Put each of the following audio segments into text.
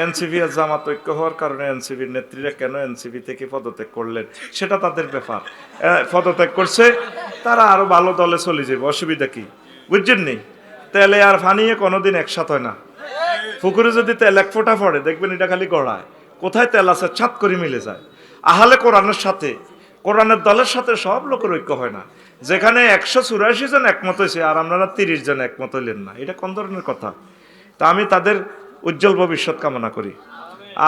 NCP আর জামাত ঐক্য হওয়ার কারণে এনসিপির নেত্রীরা কেন এনসিপি থেকে পদত্যাগ করলেন সেটা তাদের ব্যাপার। পদত্যাগ করছে, তারা আরো ভালো দলে চলে যাবে, অসুবিধা কি? বুঝছেন নি? তেলে আর ফানিয়ে কোনোদিন একসাথ হয় না। পুকুরে যদি তেল এক ফোঁটা পড়ে দেখবেন এটা খালি গড়ায়, কোথায় তেল আছে ছাত করে মিলে যায়। আহলে কোরআনের সাথে, কোরআনের দলের সাথে সব লোকের ঐক্য হয় না। যেখানে 184 জন একমত হয়েছে আর আপনারা 30 জন একমত হইলেন না, এটা কোন ধরনের কথা? তা আমি তাদের উজ্জ্বল ভবিষ্যৎ কামনা করি।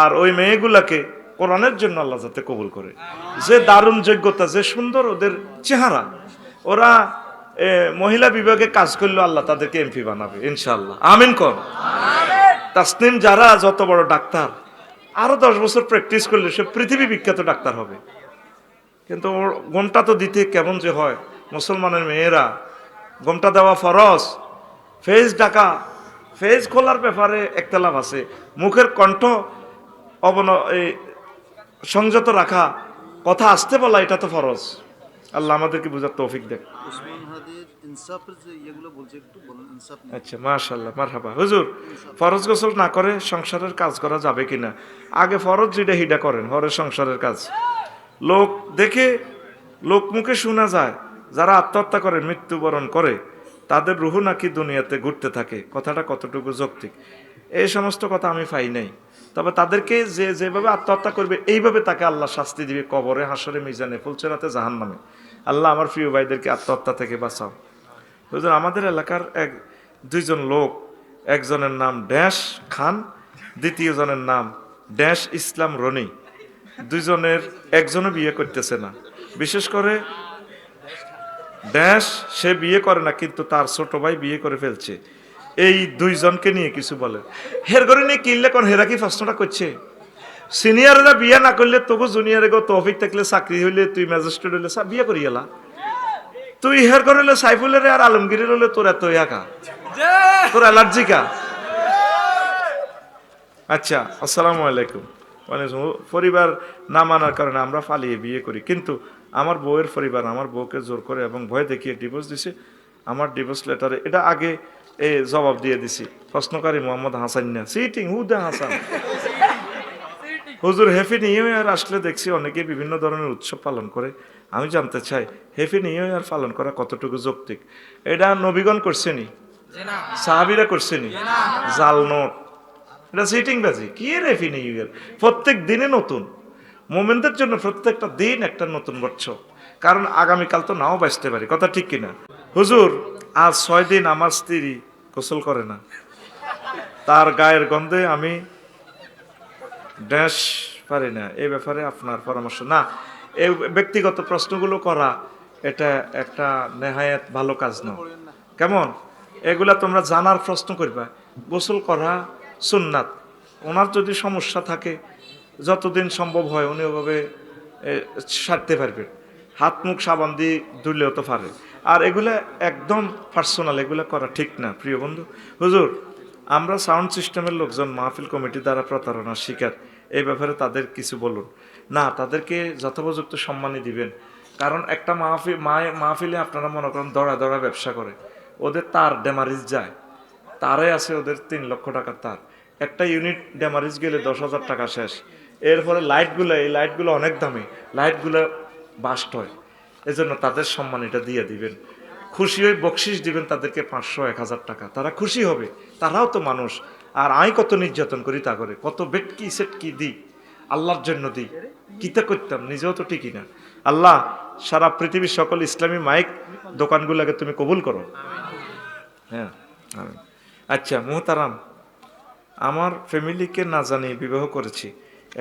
আর ওই মেয়েগুলাকে কোরআনের জন্য আল্লাহ যাতে কবুল করে। যে দারুণ যোগ্যতা, যে সুন্দর ওদের চেহারা, ওরা মহিলা বিভাগে কাজ করলে আল্লাহ তাদেরকে এমপি বানাবে ইনশাআল্লাহ। আমিন কর। তাসনিম যারা যত বড় ডাক্তার, আরো 10 বছর প্র্যাকটিস করলে সে পৃথিবী বিখ্যাত ডাক্তার হবে। কিন্তু ওর ঘোমটা তো দিতে কেমন যে হয়। মুসলমানের মেয়েরা ঘোমটা দেওয়া ফরজ, ফেজ ঢাকা, ফেজ খোলার ব্যাপারে একতলাফ আছে, মুখের কণ্ঠ সংযত রাখা, কথা আসতে বলা, এটা তো ফরজ। আল্লাহ আমাদেরকে বুঝার তৌফিক দেন। আচ্ছা, মাশাআল্লাহ, মারহাবা। হুজুর, ফরজ গোসল না করে সংসারের কাজ করা যাবে কিনা? আগে ফরজ যেটা হিডা করেন, হরে সংসারের কাজ। লোক দেখে, লোক মুখে শোনা যায় যারা আত্মহত্যা করে, মৃত্যুবরণ করে, তাদের রুহু নাকি দুনিয়াতে ঘুরতে থাকে। কথাটা কতটুকু যৌক্তিক এই সমস্ত কথা আমি পাই নাই। তবে তাদেরকে যেভাবে আত্মহত্যা করবে এইভাবে তাকে আল্লাহ শাস্তি দিবে, কবরে, হাসরে, মিজানে, ফুলচেরাতে, জাহান্নামে। আল্লাহ আমার প্রিয় ভাইদেরকে আত্মহত্যা থেকে বাঁচাও। হুজুর, আমাদের এলাকার দুইজন লোক, একজনের নাম ড্যাশ খান, দ্বিতীয় জনের নাম ড্যাশ ইসলাম রনি, দুইজনের একজনও বিয়ে করতেছে না। বিশেষ করে ড্যাশ, সে বিয়ে করে না, কিন্তু তার ছোট ভাই বিয়ে করে ফেলছে। এই দুইজনকে নিয়ে কিছু বলে। হের করে নিয়ে কিনলে কোন হেরা কি প্রশ্নটা করছে? সিনিয়ররা বিয়ে না করলে তবু জুনিয়রে গো তৌফিক থাকলে, চাকরি হইলে, তুই ম্যাজিস্ট্রেট হইলে বিয়ে করি এলা। তুই হের করে হইলে সাইফুলের আর আলমগীরের হইলে তোর এত ইয়াকা, তোর অ্যালার্জি কা? আচ্ছা, আসসালামু আলাইকুম। মানে পরিবার না মানার কারণে আমরা পালিয়ে বিয়ে করি, কিন্তু আমার বউয়ের পরিবার আমার বউকে জোর করে এবং ভয় দেখিয়ে ডিভোর্স দিছে। আমার ডিভোর্স লেটারে এটা আগে জবাব দিয়ে দিছি। প্রশ্নকারী মোহাম্মদ হাসান না, সিটিং হুদা হাসান। হুজুর, হ্যাপি নিউ ইয়ার আসলে দেখছি অনেকে বিভিন্ন ধরনের উৎসব পালন করে। আমি জানতে চাই হ্যাপি নিউ ইয়ার পালন করা কতটুকু যৌক্তিক? এটা নবীগণ করছেনি? সাহাবীরা করছেনি? জাল নোট, এটা সিটিং বাজি। কি হ্যাপি নিউ ইয়ার? প্রত্যেক দিনে নতুন। মোমেনদের জন্য প্রত্যেকটা দিন একটা নতুন বছর, কারণ আগামীকাল তো নাও বাঁচতে পারি। কথা ঠিক কিনা? হুজুর, আজ 6 দিন আমার স্ত্রী গোসল করে না, তার গায়ের গন্ধে আমি ড্যাশ পারি না। এই ব্যাপারে আপনার পরামর্শ? না, এই ব্যক্তিগত প্রশ্নগুলো করা এটা একটা নেহায়েত ভালো কাজ না। কেমন? এগুলা তোমরা জানার প্রশ্ন করবা। গোসল করা সুন্নাত। ওনার যদি সমস্যা থাকে, যতদিন সম্ভব হয় উনি ওভাবে সারতে পারবেন। হাত মুখ সাবান দিয়ে ধুলেও তো পারে। আর এগুলা একদম পার্সোনাল, এগুলা করা ঠিক না প্রিয় বন্ধু। হুজুর, আমরা সাউন্ড সিস্টেমের লোকজন মাহফিল কমিটি দ্বারা প্রতারণার শিকার, এই ব্যাপারে তাদের কিছু বলুন। না, তাদেরকে যথোপযুক্ত সম্মানই দিবেন। কারণ একটা মাহফিলে আপনারা মনে করেন দড়া দড়া ব্যবসা করে, ওদের তার ড্যামারিজ যায়, তারে আছে ওদের 3 লক্ষ টাকার তার। একটা ইউনিট ড্যামারিজ গেলে 10,000 টাকা শেষ। এরপরে লাইটগুলো, এই লাইটগুলো অনেক দামি, লাইটগুলো বাস্ট হয়। এজন্য তাদের সম্মান এটা দিয়ে দিবেন। খুশি হয়ে বকশিস দিবেন তাদেরকে 500-1000 টাকা, তারা খুশি হবে। তারাও তো মানুষ। আর আমি কত নির্যাতন করি তা করে, কত বেটকি সেটকি দিই, আল্লাহর জন্য দিই। কিতা করতাম, নিজেও তো ঠিকই না। আল্লাহ সারা পৃথিবীর সকল ইসলামী মাইক দোকানগুলোকে তুমি কবুল করো। হ্যাঁ, আচ্ছা মুহতারাম, আমার ফ্যামিলিকে না জানিয়ে বিবাহ করেছি।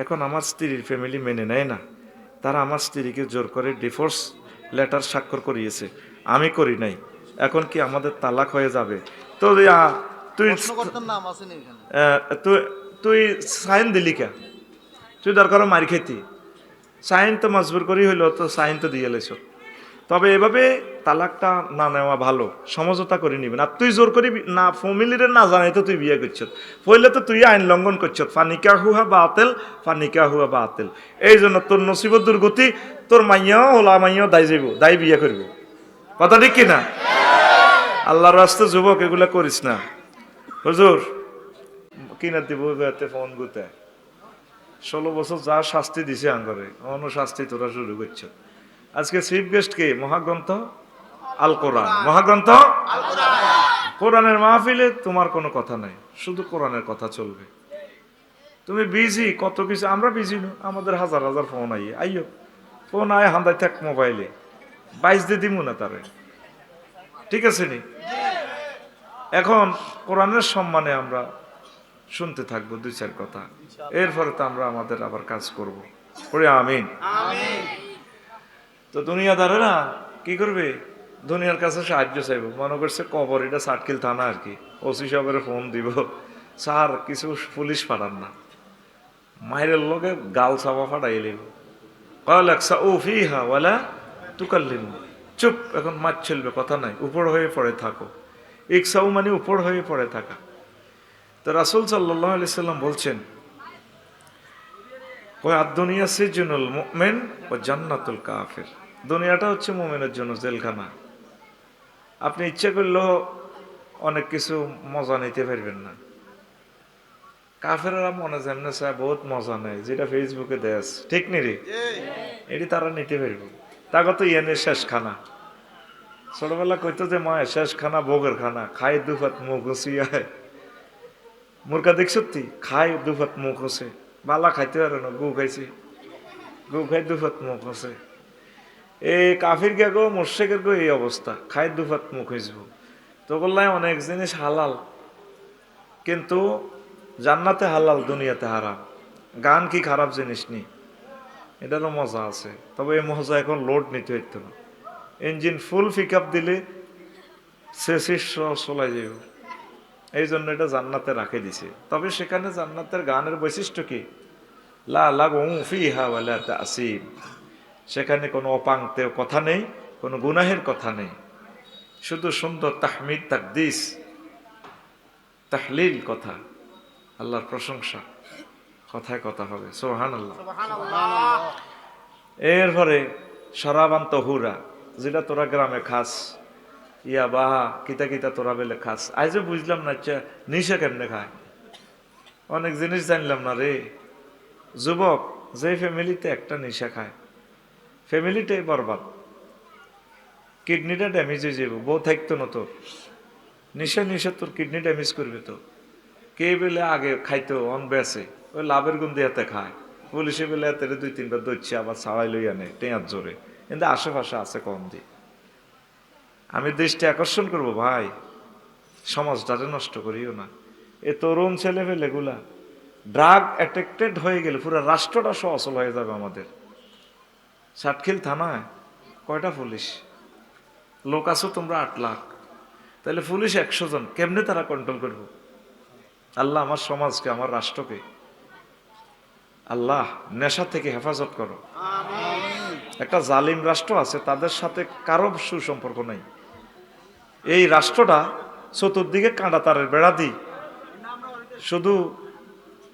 এখন আমার স্ত্রীর ফ্যামিলি মেনে নেয় না। তারা আমার স্ত্রীকে জোর করে ডিভোর্স লেটার স্বাক্ষর করিয়েছে, আমি করি নাই। এখন কি আমাদের তালাক হয়ে যাবে? তো তুই সাইন দিলি কে? তুই দরকার মারি খেতি, সাইন তো মজবুর করি হইলো, তো সাইন তো দিয়ে লেছ। তবে এভাবে তালাকটা না নেওয়া ভালো, সমঝোতা করে নিবি না। তুই জোর করি না, ফ্যামিলিরে না জানাই তো তুই বিয়ে করছ, পড়লে তো তুই আইন লঙ্ঘন করছ। ফানিকা হুয়া বাতেল, ফানিকা হুয়া বাতেল। এই জন্য তোর নসিবত দুর্গতি, তোর মাইয়াও ওলা মাইয়াও দায় যাইব, দায় বিয়ে করব। কথা ঠিক কিনা? আল্লাহর রাস্তায় যুবক এগুলা করিস না। হুজুর, কিনে দিব বেতে ফোন গুতে 16 বছর যা শাস্তি দিছে আঙ্গরে অন্য শাস্তি তোরা শুরু করছো আজকে চিফ গেস্ট কে মহাগ্রন্থ আল কোরআন মহাগ্রন্থ কোরআনের মাহফিলে তোমার কোনো কথা নাই শুধু কোরআনের কথা চলবে তুমি বিজি কত কিছু আমরা বিজি না আমাদের হাজার হাজার ফোন আইও ফোন আয় হান্দাই থাক মোবাইলে 22 দিয়ে দিমু না তারে ঠিক আছে নি এখন কোরআনের সম্মানে আমরা শুনতে থাকবো 2-4 কথা এরপরে তো আমরা আমাদের আবার কাজ করব পড়ে আমিন তো দুনিয়াদারেরা কি করবে দুনিয়ার কাছে সাহায্য চাইব মনে করছে কবর এটা সাটকিল থানা আর কি ওসি সাহেবের ফোন দিব স্যার কিছু পুলিশ পাঠান না মায়ের লগে গাল চাপা ফাটাই লিব কালাকসা ও ফিহা ওয়ালা তুকাল্লিম চুপ এখন মাছ চলবে কথা নাই উপর হয়ে পড়ে থাকো ইকসাউ মানে উপর হয়ে পড়ে থাকা তো রাসূল সাল্লাল্লাহু আলাইহি সাল্লাম বলছেন ওয়া আদ-দুনিয়া সিজনুল মুমিন ওয়া জান্নাতুল কাফির দুনিয়াটা হচ্ছে মুমিনের জন্য জেলখানা আপনি ইচ্ছে করলেও অনেক কিছু মজা নিতে পারবেন না কাফেররা মনে যেমন চায় বহুত মজা নেয় যেটা ফেসবুকে দেয় ঠিক নি রে এটি তারা নিতে পারবে তাকে তো ইয়েনের শেষ খানা ছোটবেলা কইতো যে মা শেষ খানা ভোগের খানা খাই দুফাত মুখ হুঁচিয়ায় মুরগা দেখছ তুই খাই দুফাত মুখ হসে বালা খাইতে পারে না গু খাইছি গু খাই দুফাত মুখ হসে এই কাফির কে গো মোর্শেকের গো এই অবস্থা খাই দুফাত মুখ হইসব তো বললাই অনেক জিনিস হালাল কিন্তু জান্নাতে হালাল দুনিয়াতে হারাম গান কি খারাপ জিনিস নি এটারও মজা আছে তবে এই মজা এখন লোড নিতে হইতো না ইঞ্জিন ফুল পিক আপ দিলে শেষিস চলাই যাব এই জন্য এটা জান্নাতে রাখে দিছে তবে সেখানে জান্নাতের গানের বৈশিষ্ট্য কি লা লাগু ফিহা ওয়ালা তাসিম সেখানে কোনো অপাংতেও কথা নেই কোনো গুনাহের কথা নেই শুধু সুন্দর তাহমিদ তাকদিস তাহলিল কথা আল্লাহর প্রশংসা কথায় কথা হবে সুবহানাল্লাহ এরপরে শরাবান তহুরা যেটা তোরা গ্রামে খাস ইয়া বাহা কিতা কিতা তোরা বেলে খাস আজও বুঝলাম না আচ্ছা নিশা কেমনে খায় অনেক জিনিস জানলাম না রে যুবক যে ফ্যামিলিতে একটা নিশা খায় ফ্যামিলিটাই বরবাদ কিডনিটা ড্যামেজ হয়ে যাবে বউ থাকতো না তোর নিশা নিশা তোর কিডনি ড্যামেজ করবে তো কে বেলে আগে খাইতো অন বেসে ওই লাভের গুন্দি হাতে খায় পুলিশে বেলে হাতে 2-3 বার দইছে আবার ছাড়াই লই আনে টেঁয়ার জোরে কিন্তু আশেপাশে আছে কম দিয়ে আমি দৃষ্টি আকর্ষণ করব ভাই সমাজটারে নষ্ট করিও না এ তরুণ ছেলে ফেলেগুলা ড্রাগ অ্যাডিক্টেড হয়ে গেলে পুরো রাষ্ট্রটা সচল হয়ে যাবে আমাদের সাতখিল থানায় কয়টা পুলিশ লোক আছো তোমরা 8 লাখ তাহলে পুলিশ 100 জন কেমনে তারা কন্ট্রোল করব আল্লাহ আমার সমাজকে আমার রাষ্ট্রকে আল্লাহ নেশা থেকে হেফাজত করো একটা জালিম রাষ্ট্র আছে তাদের সাথে কারো সুসম্পর্ক নাই এই রাষ্ট্রটা চতুর্দিকে কাঁটা তারের বেড়া দিই শুধু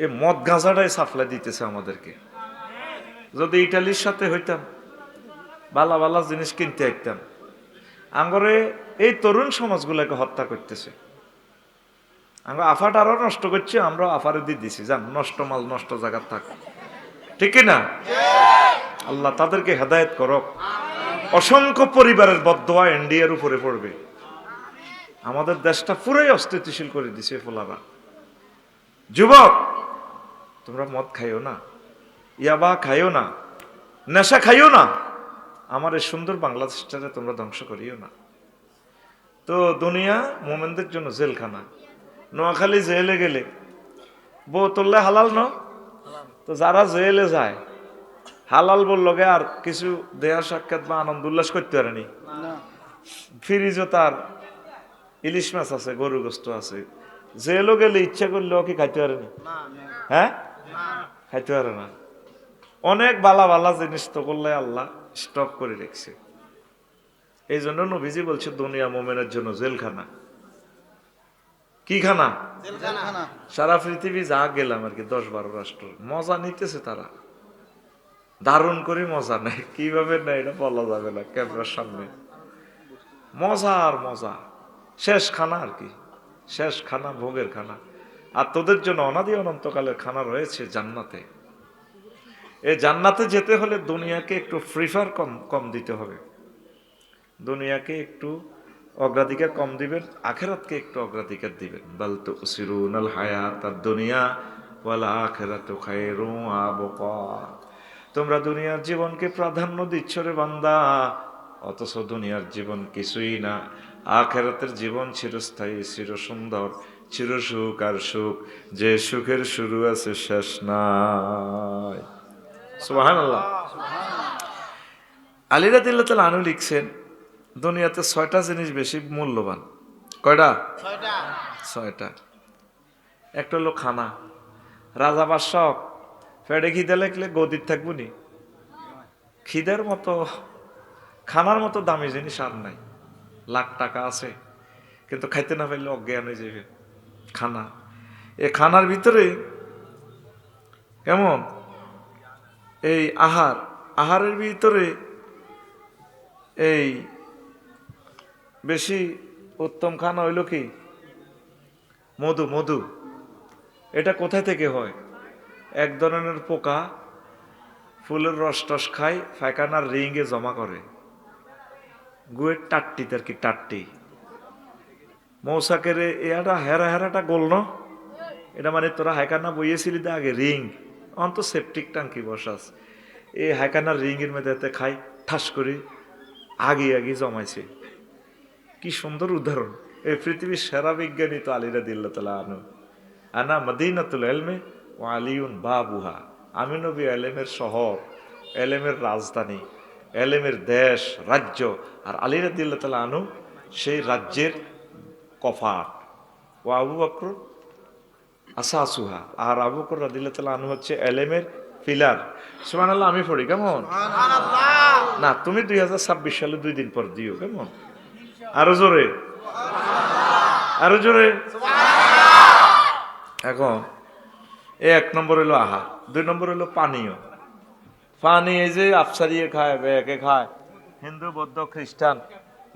এই মদ গাঁজাটাই সাপ্লাই দিতেছে আমাদেরকে যদি ইটালির সাথে হইতাম বালা বালা জিনিস কিনতে আইতাম আঙ্গরে এই তরুণ সমাজগুলোকে হত্যা করতেছে আমরা আফাটা আরো নষ্ট করছি আমরা আফারে দিয়ে দিছি জান নষ্ট মাল নষ্ট জায়গা থাক ঠিক না আল্লাহ তাদেরকে হেদায়েত করক অসংখ্য পরিবারের বদদোয়া ইন্ডিয়ার উপরে পড়বে আমাদের দেশটা পুরাই অস্থিতিশীল করে দিছে ফোলারা যুবক তোমরা মদ খাইও না ইয়াবা খাইও না নেশা খাইও না আমার এই সুন্দর বাংলাদেশটাকে তোমরা ধ্বংস করিও না তো দুনিয়া মোমেনদের জন্য জেলখানা নোয়াখালী জেলে গেলে বোতলে হালাল ন তো যারা জেলে যায় হালাল বললগে আর কিছু দেয়া সাক্ষাৎ বা আনন্দ উল্লাস করতে পারেনি ফ্রিজও তার ইলিশ মাছ আছে গরু গোস্ত আছে জেলও গেলে ইচ্ছা করলেও কি খাইতে পারেনি হ্যাঁ খাইতে পারে না অনেক বালা বালা জিনিস তো করলে আল্লাহ স্টপ করে রেখেছে এই জন্য নবীজি বলছে দুনিয়া মোমেনের জন্য জেলখানা কি খানা সারা পৃথিবী যা গেলাম আর কি 10-12 রাষ্ট্র মজা নিতেছে তারা দারুণ করে মজা নেয় কিভাবে নেয় এটা বলা যাবে না ক্যামেরার সামনে মজা আর মজা শেষ খানা আর কি শেষ খানা ভোগের খানা আর তোদের জন্য অনাদি অনন্তকালের খানা রয়েছে জান্নাতে। এই জান্নাতে যেতে হলে দুনিয়াকে একটু প্রিফার কম কম দিতে হবে, দুনিয়াকে একটু অগ্রাধিকার কম দিবেন, আখেরাতকে একটু অগ্রাধিকার দিবেন। বাল তুসিরুনাল হায়াতাদ দুনিয়া ওয়াল আখিরাতু খায়রুম ওয়া আবকা। তোমরা দুনিয়ার জীবনকে প্রাধান্য দিচ্ছ রে বান্দা, অথচ দুনিয়ার জীবন কিছুই না। আখিরাতের জীবন চিরস্থায়ী, চির সুন্দর, চির সুখ আর সুখ, যে সুখের শুরু আছে শেষ নাই। সুবহানাল্লাহ। আলী রাদিয়াল্লাহু তাআলা আনহু লিখছেন, দুনিয়াতে 6টা জিনিস বেশি মূল্যবান। কয়টা? 6টা। একটা হলো খানা। রাজা বাদশাহ পেটে খিদে লাগলে গদির থাকবো নি? খিদের মতো, খানার মতো দামি জিনিস আর নাই। লাখ টাকা আছে কিন্তু খাইতে না পারলে অজ্ঞান হয়ে যাবে। খানা, এই খানার ভিতরে কেমন এই আহারের ভিতরে এই বেশি উত্তম খানা হইল কি? মধু। মধু এটা কোথায় থেকে হয়? এক ধরনের পোকা ফুলের রস টস খায়, পায়খানার রিংয়ে জমা করে, গুয়ের টাট্টিতে আর কি, টাট্টি মৌসাকের এটা হেরাটা গোল ন, এটা মানে তোরা হাইকানা বইয়েছিলি দে আগে রিং অন্ত সেপটিক টাঙ্কি বসাস, এই হাইকানার রিং এর মধ্যে খাই ঠাস করে আগে জমাইছে। কি সুন্দর উদাহরণ! এই পৃথিবীর সেরা বিজ্ঞানী তো আলী রাদিয়াল্লাহু তাআলা আনহু। আনা মদিনাতুল ইলমি ওয়া আলিউন বাবুহা। আমি নবী এলেমের শহর, এলেমের রাজধানী, এলেমের দেশ রাজ্য, আর আলী রাদিয়াল্লাহু তাআলা আনহু সেই রাজ্যের কফাট। ও আবু বকর আসাসুহা, আর আবু বকর রাদিয়াল্লাহু তাআলা আনহু হচ্ছে এলেমের পিলার। সুবহানাল্লাহ। আমি পড়ি কেমন? না, তুমি 2026 সালে 2 দিন পর দিও কেমন? আরো জোরে, আরো জোরে। এখন এই 1 নম্বর হলো আহার, 2 নম্বর হলো পানীয়। পানি এই যে আফসারিয়ে খায়, বেকে খায়, হিন্দু বৌদ্ধ খ্রিস্টান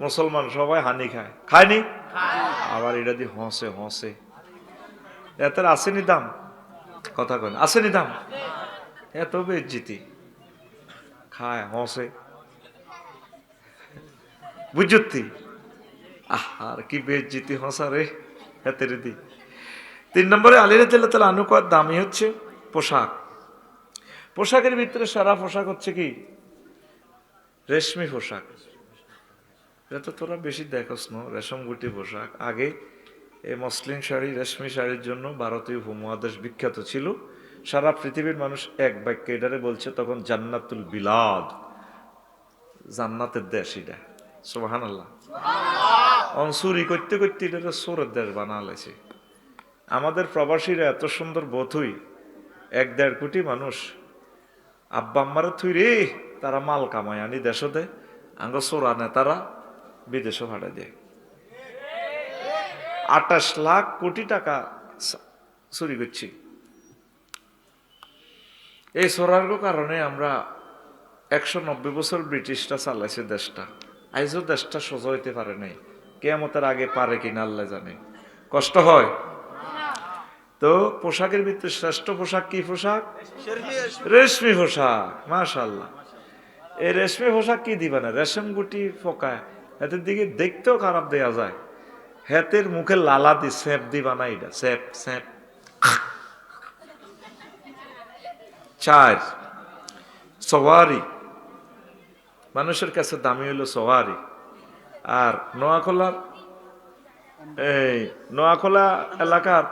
মুসলমান সবাই হানি খায়, খায়নি? আবার এটা দিয়ে হসে এত আসেনি দাম, কথা কেন আসেনি দাম, এত বেজ্জিতি খায় হসে, বুঝতি? আর কি বেজ্জিতি হসা রে হাতের দি। 3 নম্বরে আলী রাদিয়াল্লাহু তাআলা আনহু কয় দামি হচ্ছে পোশাক। পোশাকের ভিতরে সারা পোশাক হচ্ছে কি? রেশমি পোশাক। এটা তো তোরা বেশি দেখোস না, রেশম গুটি পোশাক। আগে এই মসলিন শাড়ি, রেশমি শাড়ির জন্য ভারতীয় উপমহাদেশ বিখ্যাত ছিল। সারা পৃথিবীর মানুষ এক বাক্যে এটারে বলছে তখন জান্নাতুল বিলাদ, জান্নাতের দেশ এটা। সুবহানাল্লাহ। অনসুরি করতে করতে এটা সোরের দেশ বানালেছে। আমাদের প্রবাসীরা এত সুন্দর বোধই, 1-1.5 কোটি মানুষ আব্বা আম্মারে থুই রে, তারা মাল কামায় আনি দেশও দেয়, আঙ্গ সোরা নেতারা বিদেশও ভাড়া দেয়। 28 লাখ কোটি টাকা চুরি করছি। এই সোরার কারণে আমরা 190 বছর ব্রিটিশরা চালাইছে দেশটা, আইজও দেশটা সোজা হইতে পারে নাই। কিয়ামতের আগে পারে কিনা আল্লাহ জানে। কষ্ট হয় তো। পোশাকের ভিতরে শ্রেষ্ঠ পোশাক কি পোশাক? রেশমি পোশাক। মাশাআল্লাহ। এই রেশমি পোশাক কি দিবা না? রেশম গুটি ফোকায় হাতের দিকে দেখতেও খারাপ দেয়া যায়, হাতের মুখে লালা দি স্যাপ দিবা না, এটা স্যাপ স্যাপ। 4 সওয়ারি। মানুষের কাছে দামি হলো সওয়ারি। আর নোয়াখোলা এলাকার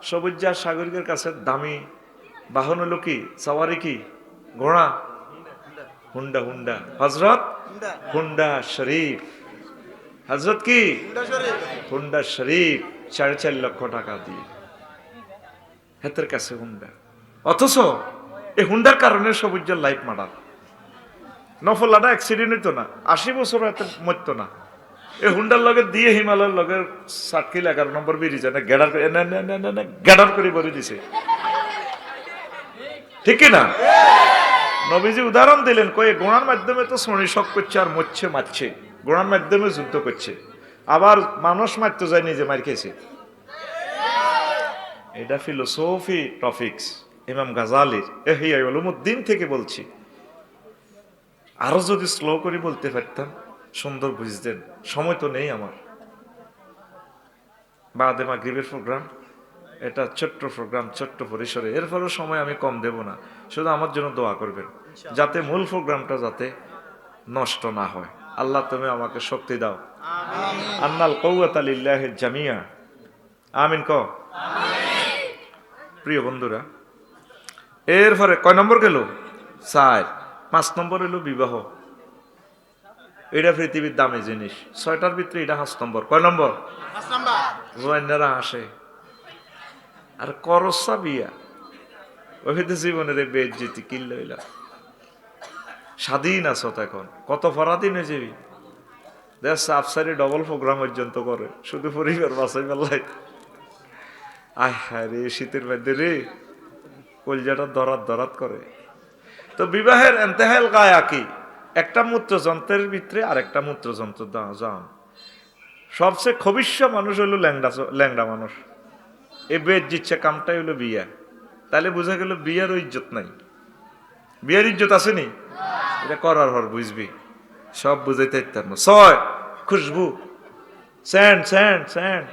সবুজা সাগরিকের কাছে দামি বাহন হলো কি? সওয়ারি কি? ঘোড়া। হুন্ডা। হযরত হুন্ডা শরীফ। হযরত কি? হুন্ডা শরীফ। 4.5 লক্ষ টাকা দিয়ে হাতের কাছে হুন্ডা। অথচ এই হুন্ডার কারণে সবুজের লাইফ মার্ডার। নফলাটা অ্যাক্সিডেন্ট হইতো না, 80 বছর এত মরতো না। এই হুন্ডার লগে দিয়ে হিমালয়ের লগে 11 নম্বর বেরিয়ে যায় না, গ্যাডার করে ভরে দিছে, ঠিক না? নবীজি উদাহরণ দিলেন, কয়ে গোড়ার মাধ্যমে তো শ্রণীশক করছে আর মারছে, গোড়ার মাধ্যমে যুদ্ধ করছে, আবার মানুষ মারতে যায় নিজে মার খেয়েছে। এটা ফিলোসফি টপিকস ইমাম গাজালির ইহইয়া উলুমুদ্দিন থেকে বলছি। আরো যদি স্লো করে বলতে পারতাম সুন্দর বুঝতেন, সময় তো নেই আমার। বাদে মাগরিবের প্রোগ্রাম, এটা ছোট্ট প্রোগ্রাম, ছোট্ট পরিসরে, এরপরও সময় আমি কম দেব না। শুধু আমার জন্য দোয়া করবেন যাতে মূল প্রোগ্রামটা যাতে নষ্ট না হয়। আল্লাহ তুমি আমাকে শক্তি দাও। আন্নাল কওয়াতা লিল্লাহি জামিয়া। আমিন ক। প্রিয় বন্ধুরা, এরপরে কয় নম্বর গেল? 4। 5 নম্বর হলো বিবাহ। এটা পৃথিবীর দামি জিনিস। 6টার ভিতরে এটা 5 নম্বর। কয় নম্বর? 5 নম্বর। জোয়ান্নারা আসে আর করসা বিয়া, ওইতে জীবনের বেজ্জিতি কিল্লইলা। স্বাধীন আছো এখন, কত পরাধীন হয়ে যাবি। দেখ আফসারি ডবল প্রোগ্রাম পর্যন্ত করে শুধু পরিবার বাসাই বেলায়। আয় হায় রে, শীতের মধ্যে রে কলজাটা দরাত দরাত করে। তো বিবাহের এন্তেহাল গায়া কি? একটা মূত্রযন্ত্রের ভিতরে আর একটা মূত্রযন্ত্র যান। সবচেয়ে খবিষ্য মানুষ হইল ল্যাংডা মানুষ। এই বেদ জিচ্ছে কামটাই হইলো বিয়া। তাহলে বোঝা গেল বিয়ারও ইজ্জত নাই। বিয়ার ইজ্জত আসেনি, এটা করার হর বুঝবি। সব বুঝাইতে ইত্যার না। 6 খুশবু, স্যান্ড স্যান্ড স্যান্ড।